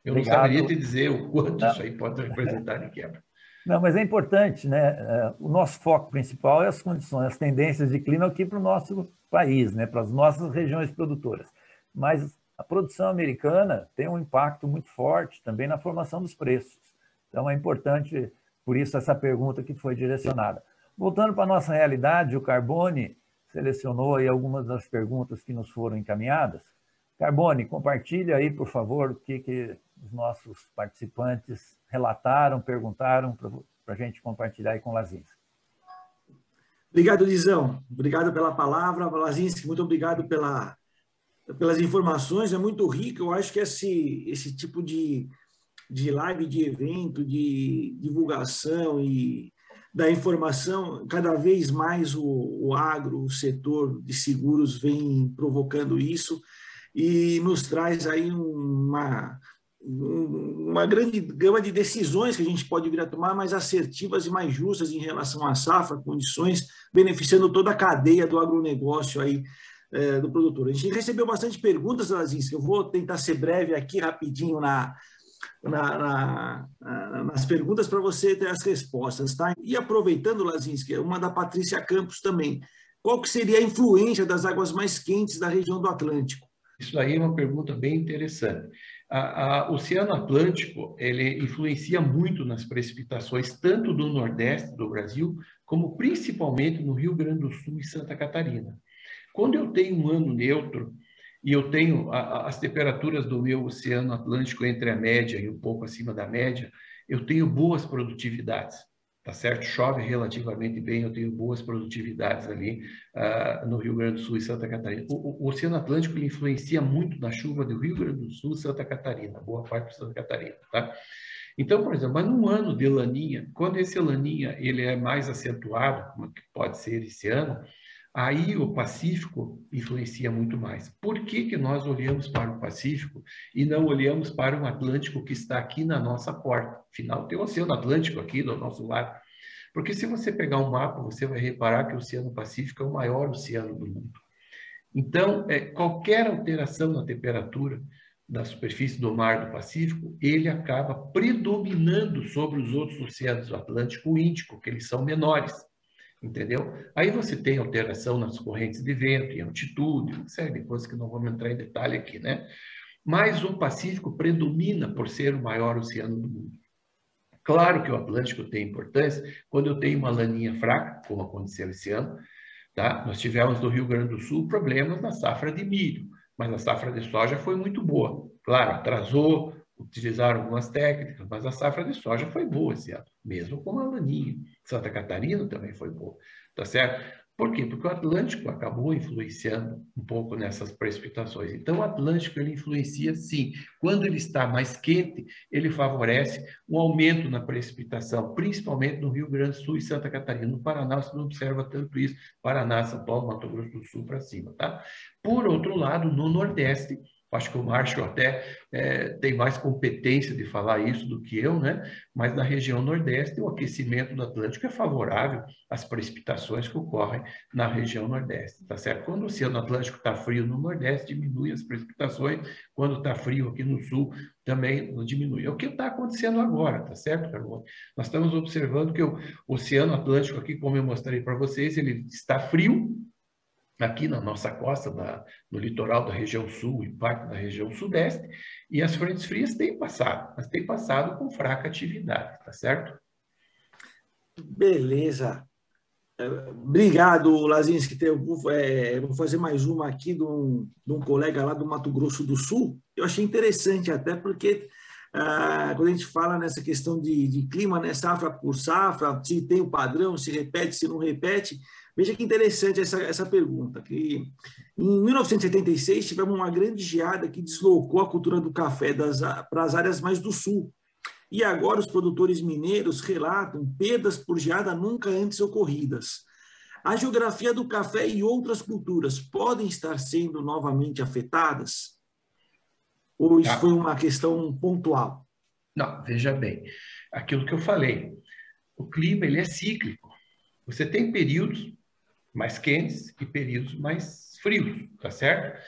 Eu não saberia te dizer o quanto isso aí pode representar de quebra. Não, mas é importante, né? O nosso foco principal é as condições, as tendências de clima aqui para o nosso país, né? Para as nossas regiões produtoras. Mas a produção americana tem um impacto muito forte também na formação dos preços. Então é importante, por isso, essa pergunta que foi direcionada. Voltando para a nossa realidade, o Carbone selecionou aí algumas das perguntas que nos foram encaminhadas. Carbone, compartilha aí, por favor, o que os nossos participantes relataram, perguntaram, para a gente compartilhar aí com o Lazinski. Obrigado, Lizão. Obrigado pela palavra. Lazinski, muito obrigado pelas informações. É muito rico. Eu acho que esse tipo de live, de evento, de divulgação e da informação, cada vez mais o agro, o setor de seguros vem provocando isso e nos traz aí uma grande gama de decisões que a gente pode vir a tomar mais assertivas e mais justas em relação à safra, condições, beneficiando toda a cadeia do agronegócio aí do produtor. A gente recebeu bastante perguntas, Lazinski, eu vou tentar ser breve aqui rapidinho nas perguntas para você ter as respostas, tá? E aproveitando, Lazinski, uma da Patrícia Campos também. Qual que seria a influência das águas mais quentes da região do Atlântico? Isso aí é uma pergunta bem interessante. O Oceano Atlântico, ele influencia muito nas precipitações, tanto do Nordeste do Brasil, como principalmente no Rio Grande do Sul e Santa Catarina. Quando eu tenho um ano neutro, e eu tenho as temperaturas do meu Oceano Atlântico entre a média e um pouco acima da média, eu tenho boas produtividades. Tá certo? Chove relativamente bem, eu tenho boas produtividades ali no Rio Grande do Sul e Santa Catarina. O Oceano Atlântico ele influencia muito na chuva do Rio Grande do Sul e Santa Catarina, boa parte de Santa Catarina, tá? Então, por exemplo, mas num ano de laninha, quando esse laninha ele é mais acentuado, como pode ser esse ano, aí o Pacífico influencia muito mais. Por que que nós olhamos para o Pacífico e não olhamos para o Atlântico que está aqui na nossa porta? Afinal, tem o Oceano Atlântico aqui do nosso lado. Porque se você pegar um mapa, você vai reparar que o Oceano Pacífico é o maior oceano do mundo. Então, qualquer alteração na temperatura da superfície do mar do Pacífico, ele acaba predominando sobre os outros oceanos, o Atlântico e o Índico, que eles são menores. Entendeu? Aí você tem alteração nas correntes de vento, em altitude, uma série de coisas que não vamos entrar em detalhe aqui, né? Mas o Pacífico predomina por ser o maior oceano do mundo. Claro que o Atlântico tem importância quando eu tenho uma laninha fraca, como aconteceu esse ano, tá? Nós tivemos no Rio Grande do Sul problemas na safra de milho, mas a safra de soja foi muito boa. Claro, atrasou, utilizaram algumas técnicas, mas a safra de soja foi boa esse ano, mesmo com a laninha. Santa Catarina também foi boa, tá certo? Por quê? Porque o Atlântico acabou influenciando um pouco nessas precipitações. Então, o Atlântico ele influencia, sim. Quando ele está mais quente, ele favorece um aumento na precipitação, principalmente no Rio Grande do Sul e Santa Catarina. No Paraná, você não observa tanto isso. Paraná, São Paulo, Mato Grosso do Sul para cima, tá? Por outro lado, no Nordeste, acho que o Márcio até tem mais competência de falar isso do que eu, né? Mas na região Nordeste, o aquecimento do Atlântico é favorável às precipitações que ocorrem na região Nordeste, tá certo? Quando o Oceano Atlântico está frio no Nordeste, diminui as precipitações. Quando está frio aqui no Sul, também diminui. É o que está acontecendo agora, tá certo, Carlos? Nós estamos observando que o Oceano Atlântico aqui, como eu mostrei para vocês, ele está frio, aqui na nossa costa, no litoral da região sul e parte da região sudeste, e as frentes frias têm passado, mas têm passado com fraca atividade, tá certo? Beleza. Obrigado, Lazinski. Vou fazer mais uma aqui de um colega lá do Mato Grosso do Sul. Eu achei interessante até porque quando a gente fala nessa questão de clima, né, safra por safra, se tem o padrão, se repete, se não repete. Veja que interessante essa pergunta. Que em 1976 tivemos uma grande geada que deslocou a cultura do café para as áreas mais do sul. E agora os produtores mineiros relatam perdas por geada nunca antes ocorridas. A geografia do café e outras culturas podem estar sendo novamente afetadas? Ou isso foi uma questão pontual? Não, veja bem, aquilo que eu falei, o clima ele é cíclico. Você tem períodos mais quentes e períodos mais frios, tá certo?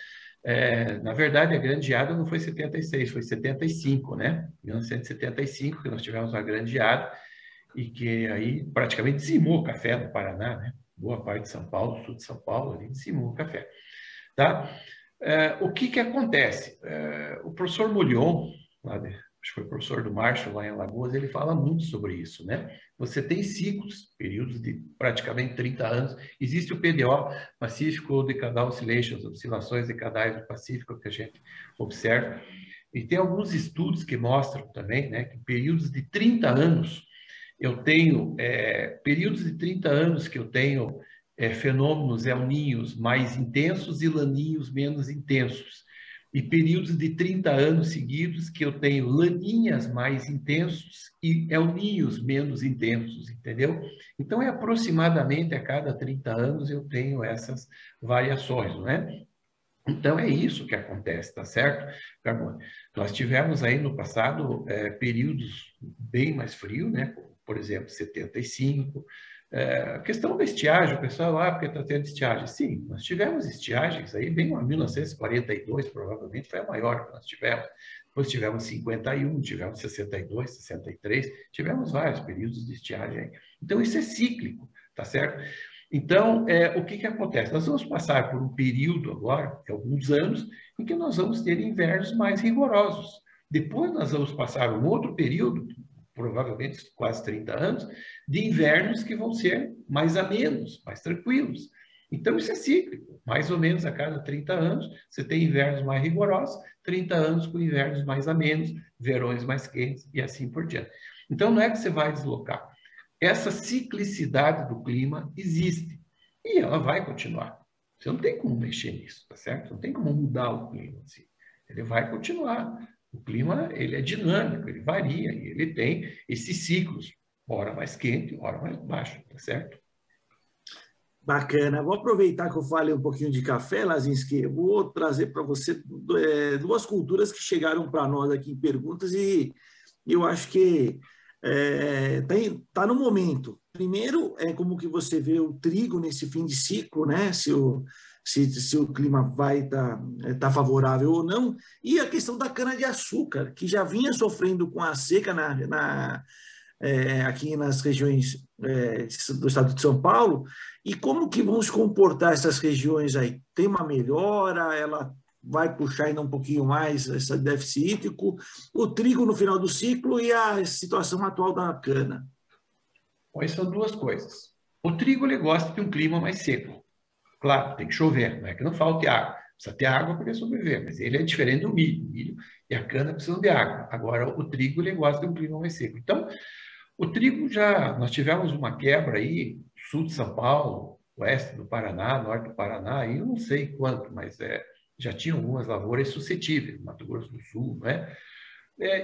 Na verdade, a grande geada não foi 76, foi 75, né? 1975, que nós tivemos uma grande geada e que aí praticamente dizimou o café no Paraná, né? Boa parte de São Paulo, sul de São Paulo, ali dizimou o café, tá? O que acontece? O professor Molion, acho que foi o professor do Marshall lá em Alagoas, ele fala muito sobre isso, né? Você tem ciclos, períodos de praticamente 30 anos. Existe o PDO, Pacific Decadal Oscillations, oscilações decadais do Pacífico, que a gente observa. E tem alguns estudos que mostram também, né, que em períodos de 30 anos, eu tenho, períodos de 30 anos que eu tenho fenômenos El Niños mais intensos e Laninhos menos intensos. E períodos de 30 anos seguidos que eu tenho laninhas mais intensos e El Niños menos intensos, entendeu? Então, aproximadamente a cada 30 anos eu tenho essas variações, não é? Então, é isso que acontece, tá certo, Carmona? Nós tivemos aí no passado períodos bem mais frios, né? Por exemplo, 75, a questão da estiagem, o pessoal porque está tendo estiagem. Sim, nós tivemos estiagens aí, bem em 1942, provavelmente foi a maior que nós tivemos. Depois tivemos 51, tivemos 62, 63, tivemos vários períodos de estiagem aí. Então, isso é cíclico, tá certo? Então, o que acontece? Nós vamos passar por um período agora, de alguns anos, em que nós vamos ter invernos mais rigorosos. Depois nós vamos passar um outro período, provavelmente quase 30 anos, de invernos que vão ser mais amenos, mais tranquilos. Então, isso é cíclico. Mais ou menos a cada 30 anos, você tem invernos mais rigorosos, 30 anos com invernos mais amenos, verões mais quentes e assim por diante. Então, não é que você vai deslocar. Essa ciclicidade do clima existe e ela vai continuar. Você não tem como mexer nisso, tá certo? Não tem como mudar o clima. Assim. Ele vai continuar. O clima, ele é dinâmico, ele varia e ele tem esses ciclos, hora mais quente, hora mais baixo, tá certo? Bacana. Vou aproveitar que eu falei um pouquinho de café, Lazinski. Vou trazer para você duas culturas que chegaram para nós aqui em perguntas e eu acho que tá no momento. Primeiro, como que você vê o trigo nesse fim de ciclo, né? Se o clima vai tá favorável ou não. E a questão da cana-de-açúcar, que já vinha sofrendo com a seca aqui nas regiões do estado de São Paulo, e como que vão se comportar essas regiões aí? Tem uma melhora? Ela vai puxar ainda um pouquinho mais esse déficit hídrico? O trigo no final do ciclo e a situação atual da cana? Pois são duas coisas. O trigo ele gosta de um clima mais seco. Claro, tem que chover, não é que não falte água. Precisa ter água para ele sobreviver, mas ele é diferente do milho. O milho e a cana precisam de água. Agora, o trigo ele gosta de um clima mais seco. Então, o trigo nós tivemos uma quebra aí, sul de São Paulo, oeste do Paraná, norte do Paraná, aí eu não sei quanto, mas já tinha algumas lavouras suscetíveis, Mato Grosso do Sul, né?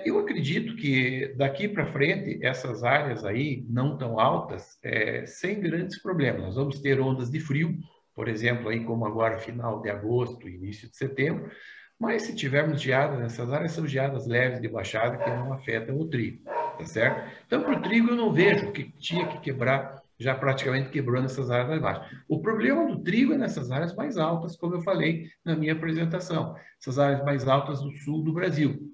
Eu acredito que daqui para frente, essas áreas aí não tão altas, sem grandes problemas. Nós vamos ter ondas de frio, por exemplo, aí como agora final de agosto, início de setembro, mas se tivermos geadas nessas áreas, são geadas leves de baixada que não afetam o trigo, tá certo? Então, para o trigo eu não vejo que tinha que quebrar, já praticamente quebrou nessas áreas mais baixas. O problema do trigo é nessas áreas mais altas, como eu falei na minha apresentação, essas áreas mais altas do sul do Brasil.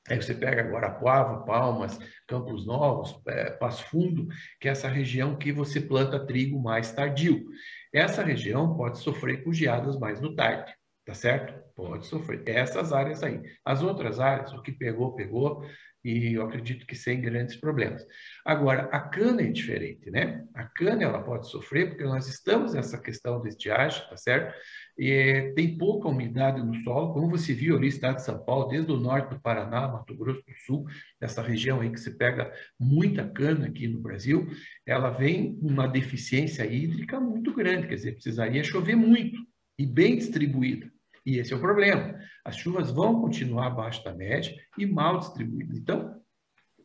Aí você pega Guarapuava, Palmas, Campos Novos, Passo Fundo, que é essa região que você planta trigo mais tardio. Essa região pode sofrer com geadas mais no tarde, tá certo? Pode sofrer. Essas áreas aí. As outras áreas, o que pegou, pegou, e eu acredito que sem grandes problemas. Agora, a cana é diferente, né? A cana, ela pode sofrer, porque nós estamos nessa questão de estiagem, tá certo? E tem pouca umidade no solo, como você viu ali no estado de São Paulo, desde o norte do Paraná, Mato Grosso do Sul, essa região aí que se pega muita cana aqui no Brasil, ela vem com uma deficiência hídrica muito grande, quer dizer, precisaria chover muito e bem distribuída. E esse é o problema. As chuvas vão continuar abaixo da média e mal distribuídas. Então,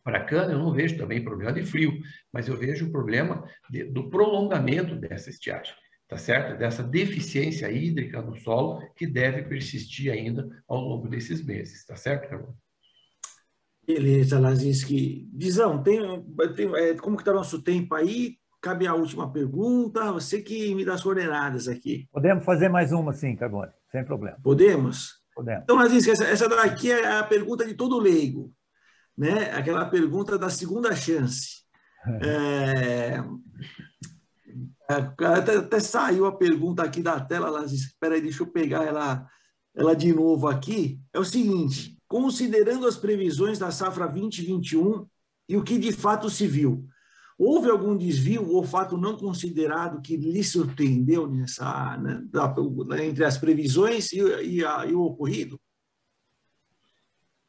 para a cana, eu não vejo também problema de frio, mas eu vejo o problema do prolongamento dessa estiagem, tá certo? Dessa deficiência hídrica no solo que deve persistir ainda ao longo desses meses, tá certo, Carol? Beleza, Lazinski. Dizão, como que está o nosso tempo aí? Cabe a última pergunta. Você que me dá as coordenadas aqui. Podemos fazer mais uma, sim, Carbone, sem problema. Podemos? Podemos. Então, Lazinski, essa daqui é a pergunta de todo leigo, né? Aquela pergunta da segunda chance. Até saiu a pergunta aqui da tela, Lazinski. Espera aí, deixa eu pegar ela de novo aqui. É o seguinte: considerando as previsões da safra 2021 e o que de fato se viu, houve algum desvio ou fato não considerado que lhe surpreendeu entre as previsões e o ocorrido?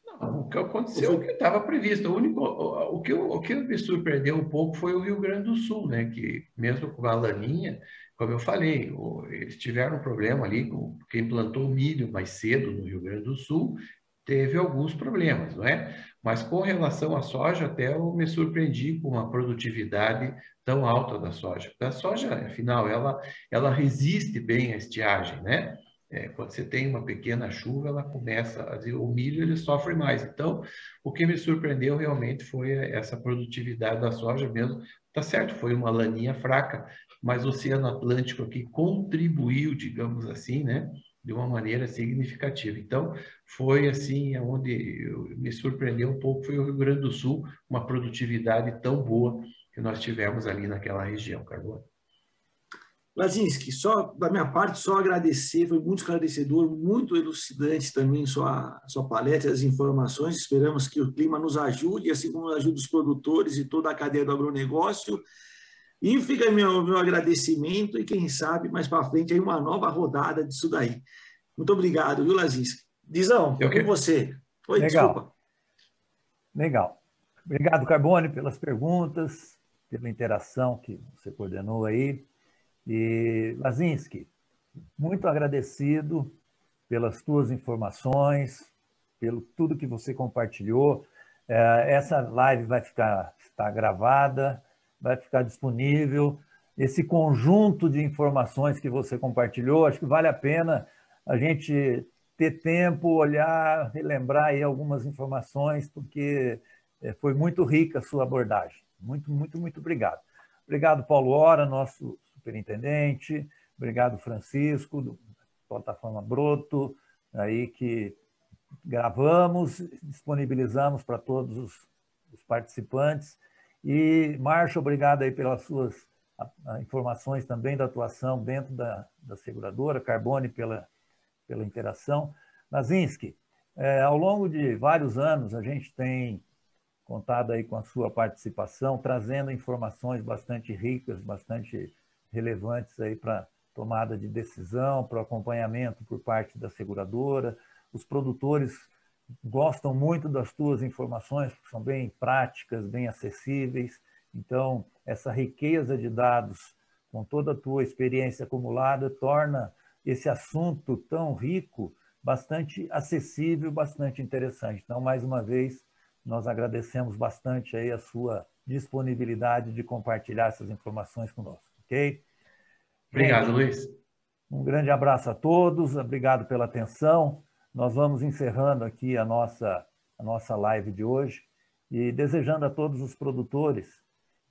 Não, o que aconteceu é o que estava previsto. O que me surpreendeu um pouco foi o Rio Grande do Sul, né? Que mesmo com a laninha, como eu falei, eles tiveram um problema ali com quem plantou milho mais cedo no Rio Grande do Sul, teve alguns problemas, não é? Mas com relação à soja, até eu me surpreendi com a produtividade tão alta da soja. A soja, afinal, ela resiste bem à estiagem, né? Quando você tem uma pequena chuva, ela começa o milho ele sofre mais. Então, o que me surpreendeu realmente foi essa produtividade da soja mesmo. Tá certo, foi uma laninha fraca, mas o Oceano Atlântico aqui contribuiu, digamos assim, né? De uma maneira significativa. Então, foi assim, onde me surpreendeu um pouco, foi o Rio Grande do Sul, uma produtividade tão boa que nós tivemos ali naquela região, Carbono. Lazinski, só da minha parte, só agradecer, foi muito esclarecedor, muito elucidante também sua palestra, as informações. Esperamos que o clima nos ajude, assim como ajuda os produtores e toda a cadeia do agronegócio. E fica meu agradecimento, e quem sabe mais para frente aí uma nova rodada disso daí. Muito obrigado, viu, Lazinski? Dizão, com você. Oi, Legal. desculpa. Legal. Obrigado, Carbone, pelas perguntas, pela interação que você coordenou aí. E, Lazinski, muito agradecido pelas tuas informações, pelo tudo que você compartilhou. Essa live vai estar gravada, vai ficar disponível. Esse conjunto de informações que você compartilhou, acho que vale a pena a gente ter tempo, olhar, relembrar aí algumas informações, porque foi muito rica a sua abordagem. Muito, muito, muito obrigado. Obrigado, Paulo Hora, nosso superintendente. Obrigado, Francisco, do Plataforma Broto, aí que gravamos, disponibilizamos para todos os participantes. E, Márcio, obrigado aí pelas suas informações também da atuação dentro da seguradora, Carbone pela interação. Lazinski, ao longo de vários anos, a gente tem contado aí com a sua participação, trazendo informações bastante ricas, bastante relevantes aí para tomada de decisão, para o acompanhamento por parte da seguradora. Os produtores gostam muito das tuas informações, porque são bem práticas, bem acessíveis. Então, essa riqueza de dados, com toda a tua experiência acumulada, torna esse assunto tão rico, bastante acessível, bastante interessante. Então, mais uma vez, nós agradecemos bastante aí a sua disponibilidade de compartilhar essas informações conosco, ok? Obrigado, Luiz. Um grande abraço a todos, obrigado pela atenção. Nós vamos encerrando aqui a nossa live de hoje e desejando a todos os produtores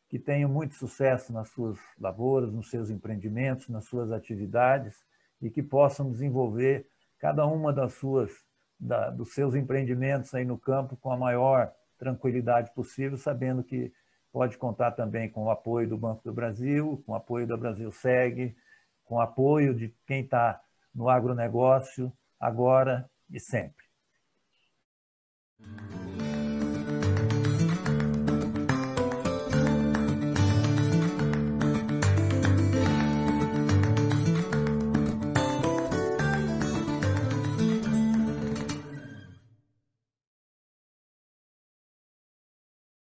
que tenham muito sucesso nas suas lavouras, nos seus empreendimentos, nas suas atividades e que possam desenvolver cada uma dos seus empreendimentos aí no campo com a maior tranquilidade possível, sabendo que pode contar também com o apoio do Banco do Brasil, com o apoio da Brasilseg, com o apoio de quem está no agronegócio agora e sempre.